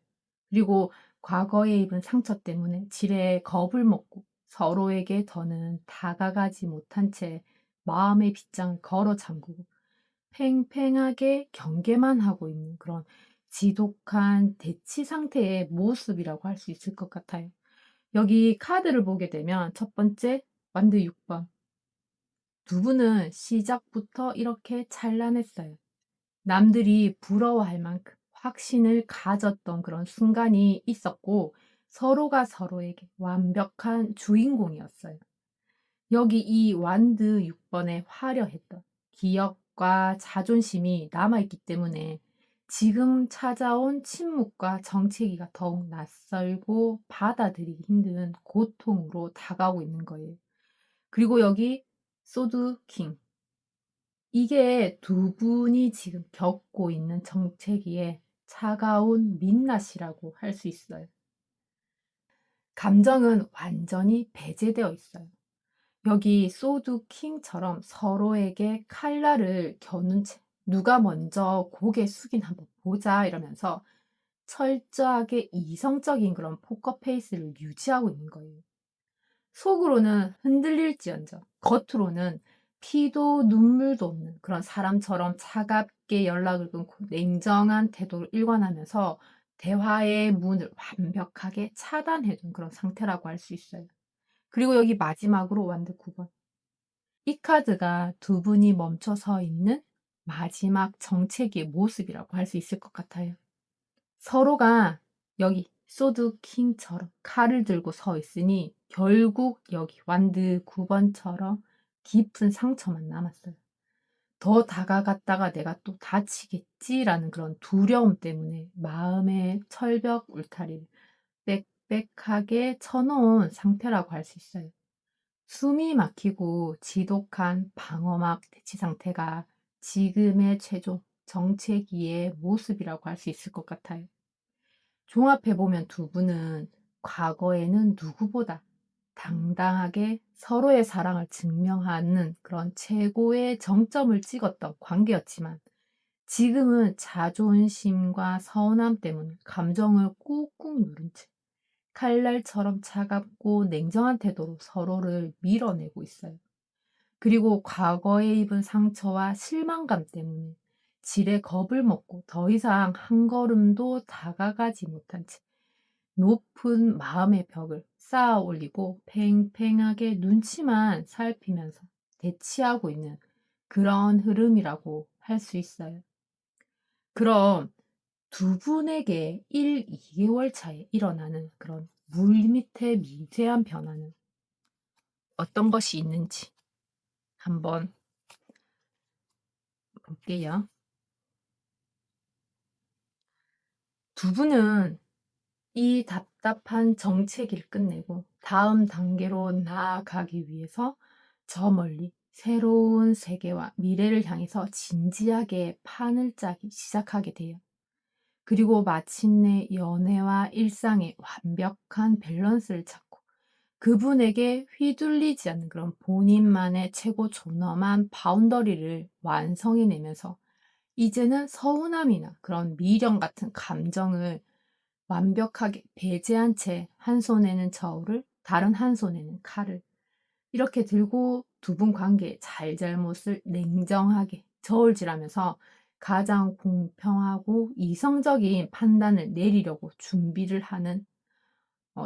그리고 과거에 입은 상처 때문에 지레 겁을 먹고 서로에게 더는 다가가지 못한 채 마음의 빗장을 걸어 잠그고 팽팽하게 경계만 하고 있는 그런 지독한 대치 상태의 모습이라고 할 수 있을 것 같아요. 여기 카드를 보게 되면 첫 번째 완드 6번. 두 분은 시작부터 이렇게 찬란했어요. 남들이 부러워할 만큼 확신을 가졌던 그런 순간이 있었고 서로가 서로에게 완벽한 주인공이었어요. 여기 이 완드 6번의 화려했던 기억과 자존심이 남아있기 때문에 지금 찾아온 침묵과 정체기가 더욱 낯설고 받아들이기 힘든 고통으로 다가오고 있는 거예요. 그리고 여기 소드 킹. 이게 두 분이 지금 겪고 있는 정체기에 차가운 민낯이라고 할 수 있어요. 감정은 완전히 배제되어 있어요. 여기 소드 킹처럼 서로에게 칼날을 겨눈 채 누가 먼저 고개 숙인 한번 보자 이러면서 철저하게 이성적인 그런 포커 페이스를 유지하고 있는 거예요. 속으로는 흔들릴지언정 겉으로는 피도 눈물도 없는 그런 사람처럼 차갑게 연락을 끊고 냉정한 태도를 일관하면서 대화의 문을 완벽하게 차단해 둔 그런 상태라고 할 수 있어요. 그리고 여기 마지막으로 완드 9번. 이 카드가 두 분이 멈춰 서 있는 마지막 정체기의 모습이라고 할 수 있을 것 같아요. 서로가 여기 소드 킹처럼 칼을 들고 서 있으니 결국 여기 완드 9번처럼 깊은 상처만 남았어요. 더 다가갔다가 내가 또 다치겠지라는 그런 두려움 때문에 마음의 철벽 울타리를 빽빽하게 쳐놓은 상태라고 할 수 있어요. 숨이 막히고 지독한 방어막 대치 상태가 지금의 최종 정체기의 모습이라고 할 수 있을 것 같아요. 종합해보면 두 분은 과거에는 누구보다 당당하게 서로의 사랑을 증명하는 그런 최고의 정점을 찍었던 관계였지만 지금은 자존심과 서운함 때문에 감정을 꾹꾹 누른 채 칼날처럼 차갑고 냉정한 태도로 서로를 밀어내고 있어요. 그리고 과거에 입은 상처와 실망감 때문에 지레 겁을 먹고 더 이상 한 걸음도 다가가지 못한 채 높은 마음의 벽을 쌓아 올리고 팽팽하게 눈치만 살피면서 대치하고 있는 그런 흐름이라고 할 수 있어요. 그럼 두 분에게 1, 2개월 차에 일어나는 그런 물밑의 미세한 변화는 어떤 것이 있는지 한번 볼게요. 두 분은 이 답답한 정체기를 끝내고 다음 단계로 나아가기 위해서 저 멀리 새로운 세계와 미래를 향해서 진지하게 판을 짜기 시작하게 돼요. 그리고 마침내 연애와 일상의 완벽한 밸런스를 찾고 그분에게 휘둘리지 않는 그런 본인만의 최고 존엄한 바운더리를 완성해내면서 이제는 서운함이나 그런 미련 같은 감정을 완벽하게 배제한 채 한 손에는 저울을 다른 한 손에는 칼을 이렇게 들고 두 분 관계의 잘잘못을 냉정하게 저울질하면서 가장 공평하고 이성적인 판단을 내리려고 준비를 하는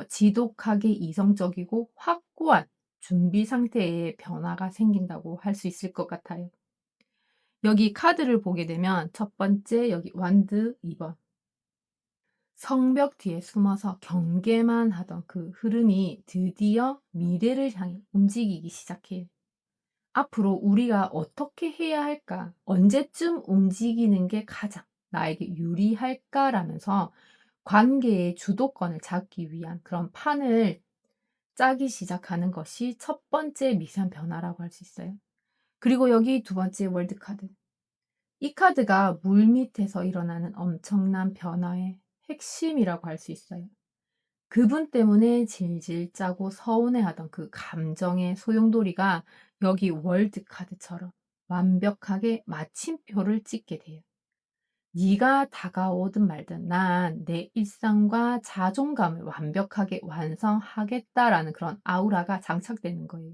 지독하게 이성적이고 확고한 준비 상태의 변화가 생긴다고 할 수 있을 것 같아요. 여기 카드를 보게 되면 첫 번째 여기 완드 2번 성벽 뒤에 숨어서 경계만 하던 그 흐름이 드디어 미래를 향해 움직이기 시작해요. 앞으로 우리가 어떻게 해야 할까? 언제쯤 움직이는 게 가장 나에게 유리할까라면서 관계의 주도권을 잡기 위한 그런 판을 짜기 시작하는 것이 첫 번째 미션 변화라고 할 수 있어요. 그리고 여기 두 번째 월드 카드. 이 카드가 물밑에서 일어나는 엄청난 변화의 핵심이라고 할 수 있어요. 그분 때문에 질질 짜고 서운해하던 그 감정의 소용돌이가 여기 월드 카드처럼 완벽하게 마침표를 찍게 돼요. 네가 다가오든 말든 난 내 일상과 자존감을 완벽하게 완성하겠다라는 그런 아우라가 장착되는 거예요.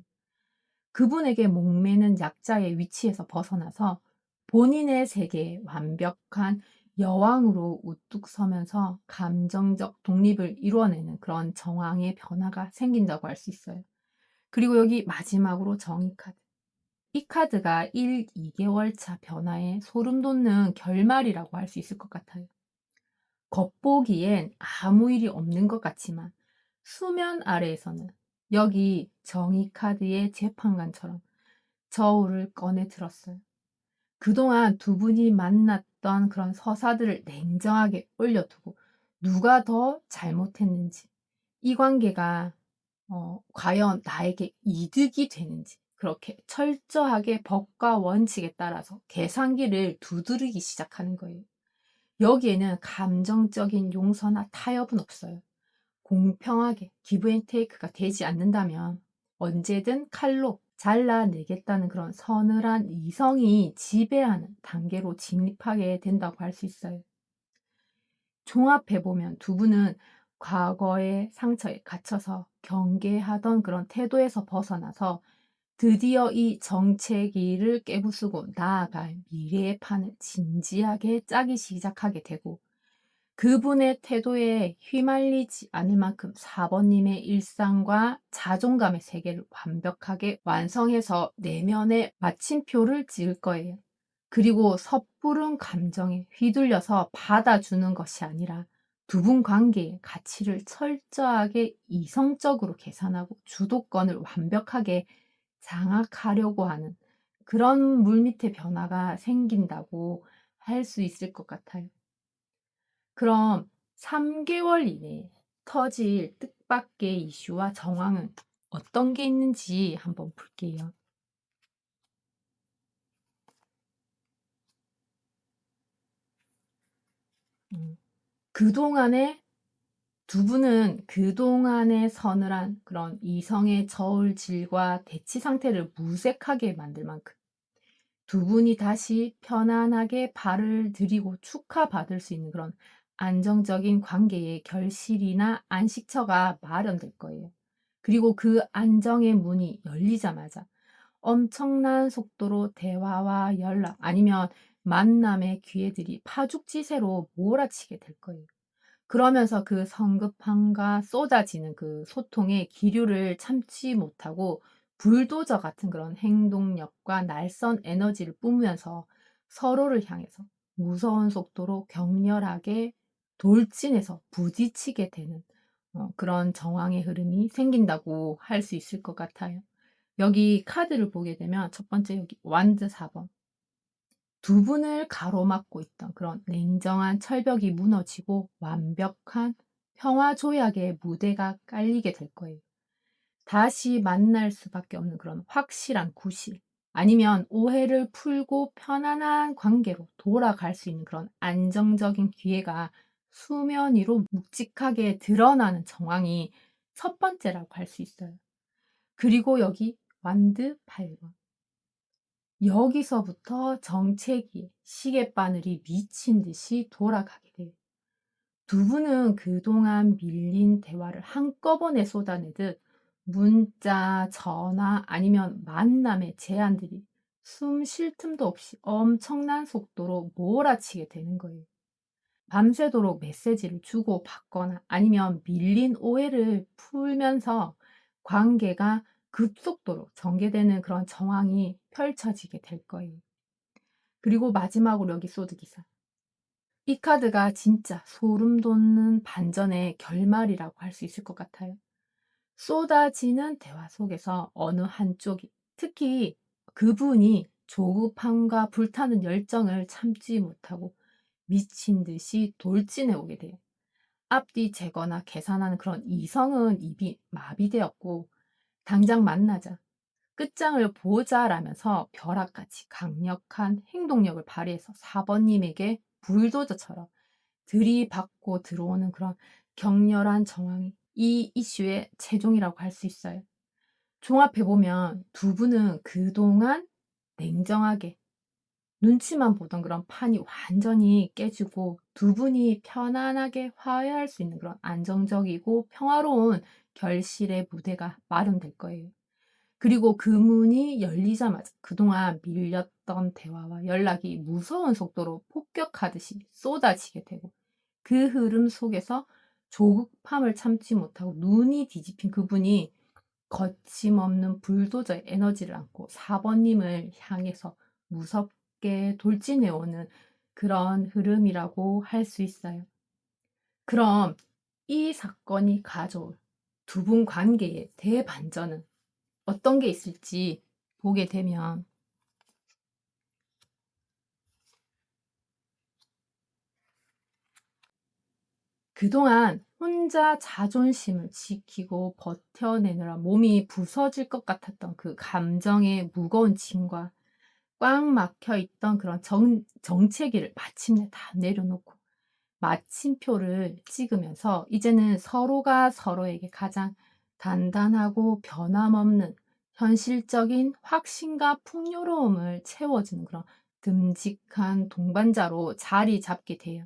그분에게 목매는 약자의 위치에서 벗어나서 본인의 세계에 완벽한 여왕으로 우뚝 서면서 감정적 독립을 이뤄내는 그런 정황의 변화가 생긴다고 할 수 있어요. 그리고 여기 마지막으로 정의 카드. 이 카드가 1, 2개월 차 변화에 소름 돋는 결말이라고 할 수 있을 것 같아요. 겉보기엔 아무 일이 없는 것 같지만 수면 아래에서는 여기 정의 카드의 재판관처럼 저울을 꺼내 들었어요. 그동안 두 분이 만났던 그런 서사들을 냉정하게 올려두고 누가 더 잘못했는지, 이 관계가 과연 나에게 이득이 되는지 그렇게 철저하게 법과 원칙에 따라서 계산기를 두드리기 시작하는 거예요. 여기에는 감정적인 용서나 타협은 없어요. 공평하게 기브 앤 테이크가 되지 않는다면 언제든 칼로 잘라내겠다는 그런 서늘한 이성이 지배하는 단계로 진입하게 된다고 할 수 있어요. 종합해보면 두 분은 과거의 상처에 갇혀서 경계하던 그런 태도에서 벗어나서 드디어 이 정체기를 깨부수고 나아갈 미래의 판을 진지하게 짜기 시작하게 되고 그분의 태도에 휘말리지 않을 만큼 4번님의 일상과 자존감의 세계를 완벽하게 완성해서 내면에 마침표를 찍을 거예요. 그리고 섣부른 감정에 휘둘려서 받아주는 것이 아니라 두 분 관계의 가치를 철저하게 이성적으로 계산하고 주도권을 완벽하게 장악하려고 하는 그런 물밑의 변화가 생긴다고 할 수 있을 것 같아요. 그럼 3개월 이내에 터질 뜻밖의 이슈와 정황은 어떤 게 있는지 한번 볼게요. 음. 그동안에 두 분은 그동안의 서늘한 그런 이성의 저울질과 대치 상태를 무색하게 만들 만큼 두 분이 다시 편안하게 발을 들이고 축하받을 수 있는 그런 안정적인 관계의 결실이나 안식처가 마련될 거예요. 그리고 그 안정의 문이 열리자마자 엄청난 속도로 대화와 연락 아니면 만남의 기회들이 파죽지세로 몰아치게 될 거예요. 그러면서 그 성급함과 쏟아지는 그 소통의 기류를 참지 못하고 불도저 같은 그런 행동력과 날선 에너지를 뿜으면서 서로를 향해서 무서운 속도로 격렬하게 돌진해서 부딪히게 되는 그런 정황의 흐름이 생긴다고 할 수 있을 것 같아요. 여기 카드를 보게 되면 첫 번째 여기 완드 4번. 두 분을 가로막고 있던 그런 냉정한 철벽이 무너지고 완벽한 평화 조약의 무대가 깔리게 될 거예요. 다시 만날 수밖에 없는 그런 확실한 구실. 아니면 오해를 풀고 편안한 관계로 돌아갈 수 있는 그런 안정적인 기회가 수면 위로 묵직하게 드러나는 정황이 첫 번째라고 할 수 있어요. 그리고 여기 완드 8번. 여기서부터 정체기에 시계바늘이 미친 듯이 돌아가게 돼요. 두 분은 그동안 밀린 대화를 한꺼번에 쏟아내듯 문자, 전화 아니면 만남의 제안들이 숨 쉴 틈도 없이 엄청난 속도로 몰아치게 되는 거예요. 밤새도록 메시지를 주고받거나 아니면 밀린 오해를 풀면서 관계가 급속도로 전개되는 그런 정황이 펼쳐지게 될 거예요. 그리고 마지막으로 여기 소드기사. 이 카드가 진짜 소름 돋는 반전의 결말이라고 할 수 있을 것 같아요. 쏟아지는 대화 속에서 어느 한쪽이, 특히 그분이 조급함과 불타는 열정을 참지 못하고 미친 듯이 돌진해 오게 돼요. 앞뒤 재거나 계산하는 그런 이성은 이미 마비되었고, 당장 만나자, 끝장을 보자라면서 벼락같이 강력한 행동력을 발휘해서 4번님에게 불도저처럼 들이받고 들어오는 그런 격렬한 정황이 이 이슈의 최종이라고 할 수 있어요. 종합해보면 두 분은 그동안 냉정하게 눈치만 보던 그런 판이 완전히 깨지고 두 분이 편안하게 화해할 수 있는 그런 안정적이고 평화로운 결실의 무대가 마련될 거예요. 그리고 그 문이 열리자마자 그동안 밀렸던 대화와 연락이 무서운 속도로 폭격하듯이 쏟아지게 되고, 그 흐름 속에서 조급함을 참지 못하고 눈이 뒤집힌 그분이 거침없는 불도저의 에너지를 안고 4번님을 향해서 무섭게 돌진해오는 그런 흐름이라고 할 수 있어요. 그럼 이 사건이 가져올 두 분 관계의 대반전은 어떤 게 있을지 보게 되면, 그동안 혼자 자존심을 지키고 버텨내느라 몸이 부서질 것 같았던 그 감정의 무거운 짐과 꽉 막혀 있던 그런 정체기를 마침내 다 내려놓고 마침표를 찍으면서 이제는 서로가 서로에게 가장 단단하고 변함없는 현실적인 확신과 풍요로움을 채워주는 그런 듬직한 동반자로 자리 잡게 돼요.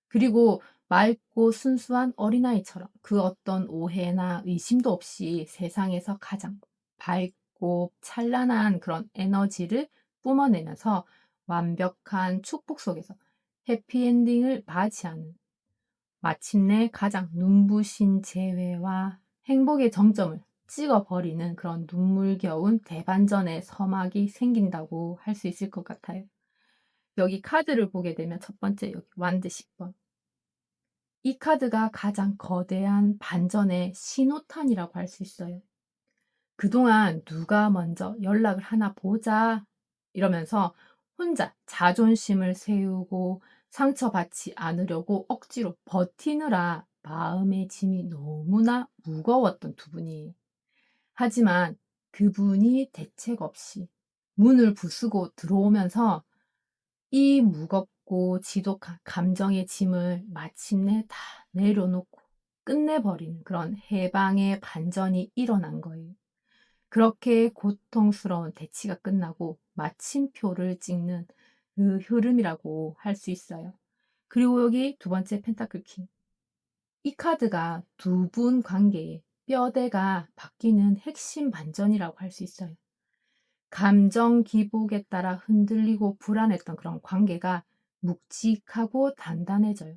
그리고 맑고 순수한 어린아이처럼 그 어떤 오해나 의심도 없이 세상에서 가장 밝고 찬란한 그런 에너지를 뿜어내면서 완벽한 축복 속에서 해피엔딩을 맞이하는, 마침내 가장 눈부신 재회와 행복의 정점을 찍어버리는 그런 눈물겨운 대반전의 서막이 생긴다고 할 수 있을 것 같아요. 여기 카드를 보게 되면 첫 번째 여기 완드 10번. 이 카드가 가장 거대한 반전의 신호탄이라고 할 수 있어요. 그동안 누가 먼저 연락을 하나 보자 이러면서 혼자 자존심을 세우고 상처받지 않으려고 억지로 버티느라 마음의 짐이 너무나 무거웠던 두 분이에요. 하지만 그분이 대책 없이 문을 부수고 들어오면서 이 무겁고 지독한 감정의 짐을 마침내 다 내려놓고 끝내버리는 그런 해방의 반전이 일어난 거예요. 그렇게 고통스러운 대치가 끝나고 마침표를 찍는 그 흐름이라고 할 수 있어요. 그리고 여기 두 번째 펜타클 킹. 이 카드가 두 분 관계의 뼈대가 바뀌는 핵심 반전이라고 할 수 있어요. 감정 기복에 따라 흔들리고 불안했던 그런 관계가 묵직하고 단단해져요.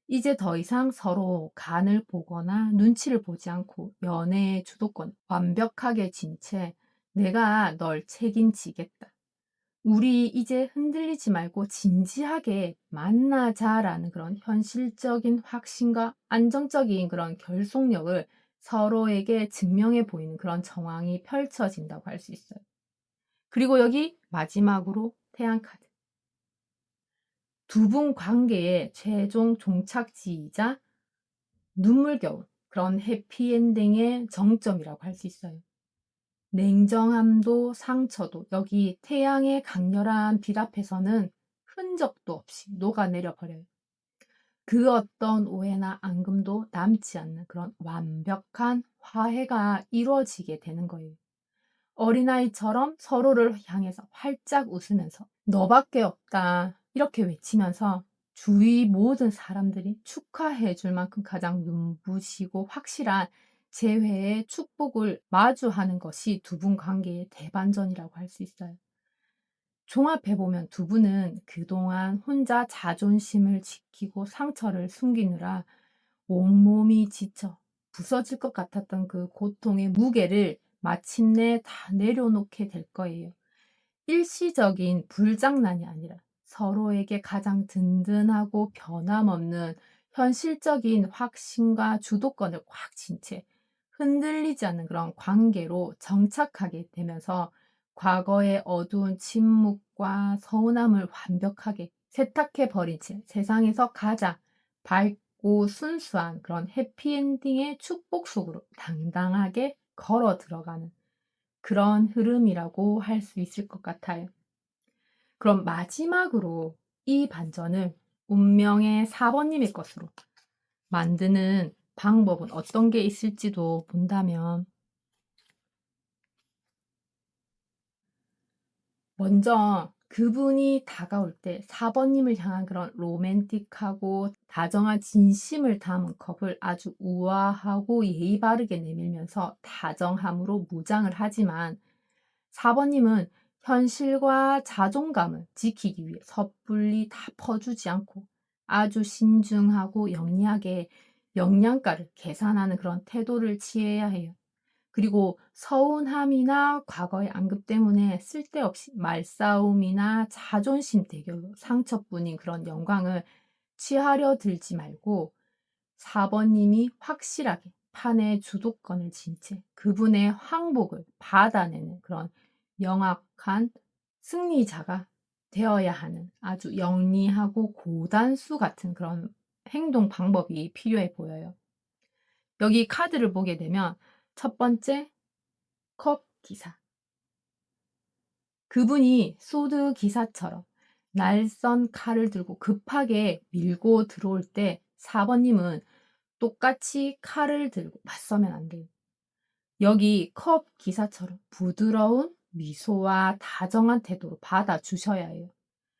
이제 더 이상 서로 간을 보거나 눈치를 보지 않고 연애의 주도권 완벽하게 진 채 내가 널 책임지겠다. 우리 이제 흔들리지 말고 진지하게 만나자라는 그런 현실적인 확신과 안정적인 그런 결속력을 서로에게 증명해 보이는 그런 정황이 펼쳐진다고 할 수 있어요. 그리고 여기 마지막으로 태양 카드. 두 분 관계의 최종 종착지이자 눈물겨운 그런 해피엔딩의 정점이라고 할 수 있어요. 냉정함도 상처도 여기 태양의 강렬한 빛 앞에서는 흔적도 없이 녹아내려 버려요. 그 어떤 오해나 앙금도 남지 않는 그런 완벽한 화해가 이루어지게 되는 거예요. 어린아이처럼 서로를 향해서 활짝 웃으면서 "너밖에 없다." 이렇게 외치면서 주위 모든 사람들이 축하해 줄 만큼 가장 눈부시고 확실한 재회의 축복을 마주하는 것이 두 분 관계의 대반전이라고 할 수 있어요. 종합해 보면 두 분은 그동안 혼자 자존심을 지키고 상처를 숨기느라 온몸이 지쳐 부서질 것 같았던 그 고통의 무게를 마침내 다 내려놓게 될 거예요. 일시적인 불장난이 아니라 서로에게 가장 든든하고 변함없는 현실적인 확신과 주도권을 꽉 쥔 채 흔들리지 않는 그런 관계로 정착하게 되면서 과거의 어두운 침묵과 서운함을 완벽하게 세탁해 버린 채 세상에서 가장 밝고 순수한 그런 해피엔딩의 축복 속으로 당당하게 걸어 들어가는 그런 흐름이라고 할 수 있을 것 같아요. 그럼 마지막으로 이 반전을 운명의 4 번님의 것으로 만드는 방법은 어떤 게 있을지도 본다면, 먼저 그분이 다가올 때 4 번님을 향한 그런 로맨틱하고 다정한 진심을 담은 컵을 아주 우아하고 예의 바르게 내밀면서 다정함으로 무장을 하지만, 4 번님은 현실과 자존감을 지키기 위해 섣불리 다 퍼주지 않고 아주 신중하고 영리하게 영양가를 계산하는 그런 태도를 취해야 해요. 그리고 서운함이나 과거의 언급 때문에 쓸데없이 말싸움이나 자존심 대결로 상처뿐인 그런 영광을 취하려 들지 말고 4 번님이 확실하게 판의 주도권을 쥔 채 그분의 항복을 받아내는 그런 명확한 승리자가 되어야 하는 아주 영리하고 고단수 같은 그런 행동 방법이 필요해 보여요. 여기 카드를 보게 되면 첫 번째 컵 기사. 그분이 소드 기사처럼 날선 칼을 들고 급하게 밀고 들어올 때 4 번님은 똑같이 칼을 들고 맞서면 안 돼요. 여기 컵 기사처럼 부드러운 미소와 다정한 태도로 받아주셔야 해요.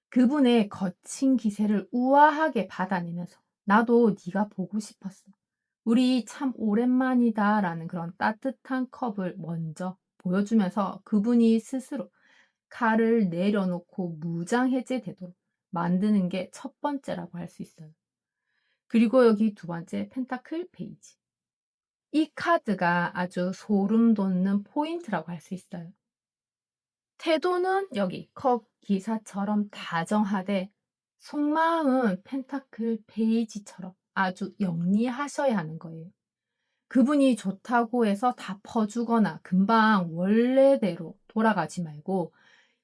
그분의 거친 기세를 우아하게 받아내면서 "나도 네가 보고 싶었어. 우리 참 오랜만이다."라는 그런 따뜻한 컵을 먼저 보여주면서 그분이 스스로 칼을 내려놓고 무장 해제되도록 만드는 게 첫 번째라고 할 수 있어요. 그리고 여기 두 번째 펜타클 페이지. 이 카드가 아주 소름 돋는 포인트라고 할 수 있어요. 태도는 여기 컵 기사처럼 다정하되 속마음은 펜타클 페이지처럼 아주 영리하셔야 하는 거예요. 그분이 좋다고 해서 다 퍼주거나 금방 원래대로 돌아가지 말고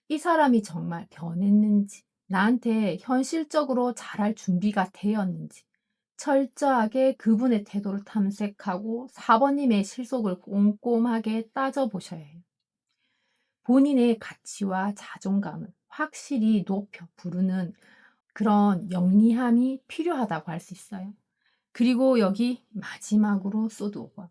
이 사람이 정말 변했는지, 나한테 현실적으로 잘할 준비가 되었는지 철저하게 그분의 태도를 탐색하고 4 번님의 실속을 꼼꼼하게 따져보셔야 해요. 본인의 가치와 자존감을 확실히 높여 부르는 그런 영리함이 필요하다고 할 수 있어요. 그리고 여기 마지막으로 소드 오버.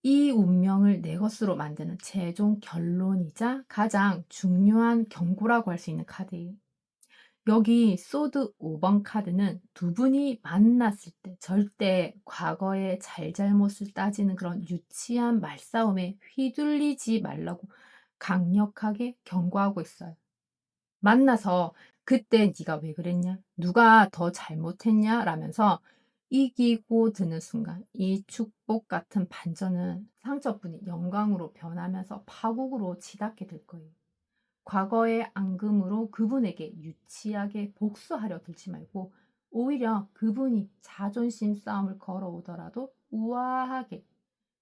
이 운명을 내 것으로 만드는 최종 결론이자 가장 중요한 경고라고 할 수 있는 카드예요. 여기 소드 5번 카드는 두 분이 만났을 때 절대 과거의 잘잘못을 따지는 그런 유치한 말싸움에 휘둘리지 말라고 강력하게 경고하고 있어요. 만나서 "그때 네가 왜 그랬냐? 누가 더 잘못했냐?" 라면서 이기고 드는 순간 이 축복 같은 반전은 상처뿐이 영광으로 변하면서 파국으로 치닫게 될 거예요. 과거의 앙금으로 그분에게 유치하게 복수하려 들지 말고 오히려 그분이 자존심 싸움을 걸어오더라도 우아하게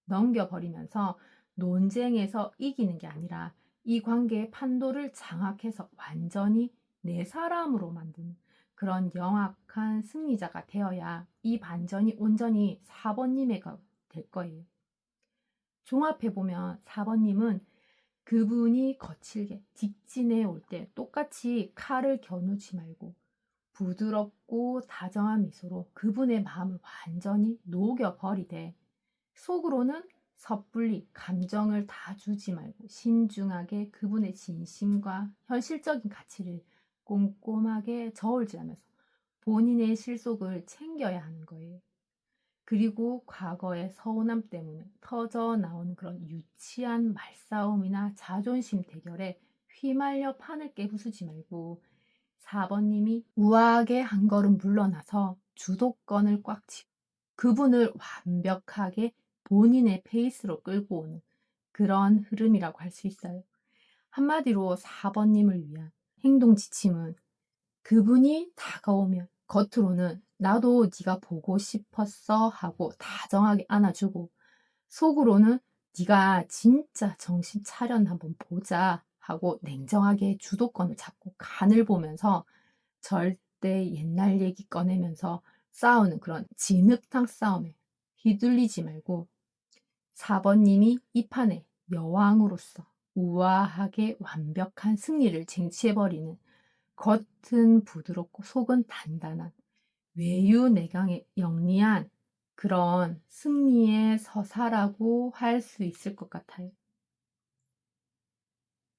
넘겨버리면서 논쟁에서 이기는 게 아니라 이 관계의 판도를 장악해서 완전히 내 사람으로 만드는 그런 영악한 승리자가 되어야 이 반전이 온전히 4 번님의 될 거예요. 종합해보면 4번님은 그분이 거칠게 직진해 올 때 똑같이 칼을 겨누지 말고 부드럽고 다정한 미소로 그분의 마음을 완전히 녹여버리되 속으로는 섣불리 감정을 다 주지 말고 신중하게 그분의 진심과 현실적인 가치를 꼼꼼하게 저울질하면서 본인의 실속을 챙겨야 하는 거예요. 그리고 과거의 서운함 때문에 터져 나오는 그런 유치한 말싸움이나 자존심 대결에 휘말려 판을 깨부수지 말고 4번님이 우아하게 한 걸음 물러나서 주도권을 꽉 쥐고 그분을 완벽하게 본인의 페이스로 끌고 오는 그런 흐름이라고 할 수 있어요. 한마디로 4번님을 위한 행동 지침은 그분이 다가오면 겉으로는 나도 네가 보고 싶었어 하고 다정하게 안아주고 속으로는 네가 진짜 정신 차렸나 한번 보자 하고 냉정하게 주도권을 잡고 간을 보면서 절대 옛날 얘기 꺼내면서 싸우는 그런 진흙탕 싸움에 휘둘리지 말고 4번님이 이 판의 여왕으로서 우아하게 완벽한 승리를 쟁취해버리는 겉은 부드럽고 속은 단단한 외유내강의 영리한 그런 승리의 서사라고 할 수 있을 것 같아요.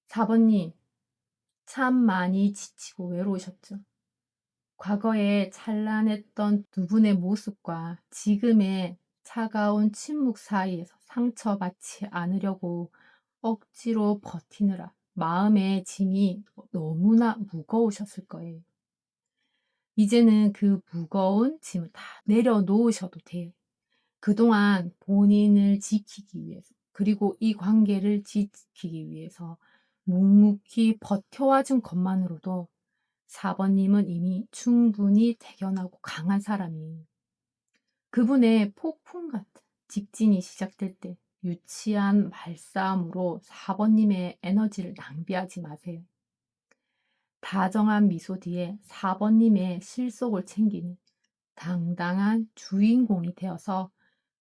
4번님, 참 많이 지치고 외로우셨죠? 과거에 찬란했던 두 분의 모습과 지금의 차가운 침묵 사이에서 상처받지 않으려고 억지로 버티느라 마음의 짐이 너무나 무거우셨을 거예요. 이제는 그 무거운 짐을 다 내려놓으셔도 돼요. 그동안 본인을 지키기 위해서, 그리고 이 관계를 지키기 위해서 묵묵히 버텨와준 것만으로도 4번님은 이미 충분히 대견하고 강한 사람이에요. 그분의 폭풍 같은 직진이 시작될 때 유치한 말싸움으로 4번님의 에너지를 낭비하지 마세요. 다정한 미소 뒤에 4번님의 실속을 챙기는 당당한 주인공이 되어서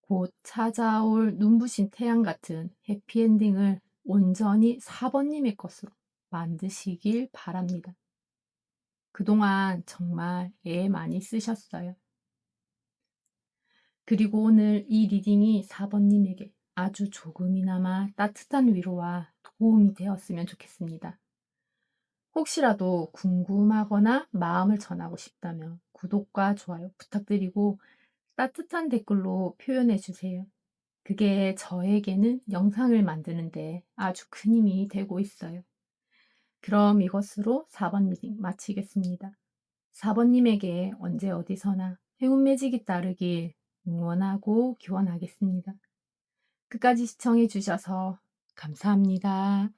곧 찾아올 눈부신 태양 같은 해피엔딩을 온전히 4번님의 것으로 만드시길 바랍니다. 그동안 정말 애 많이 쓰셨어요. 그리고 오늘 이 리딩이 4번님에게 아주 조금이나마 따뜻한 위로와 도움이 되었으면 좋겠습니다. 혹시라도 궁금하거나 마음을 전하고 싶다면 구독과 좋아요 부탁드리고 따뜻한 댓글로 표현해 주세요. 그게 저에게는 영상을 만드는데 아주 큰 힘이 되고 있어요. 그럼 이것으로 4번 리딩 마치겠습니다. 4번님에게 언제 어디서나 행운 매직이 따르길 응원하고 기원하겠습니다. 끝까지 시청해 주셔서 감사합니다.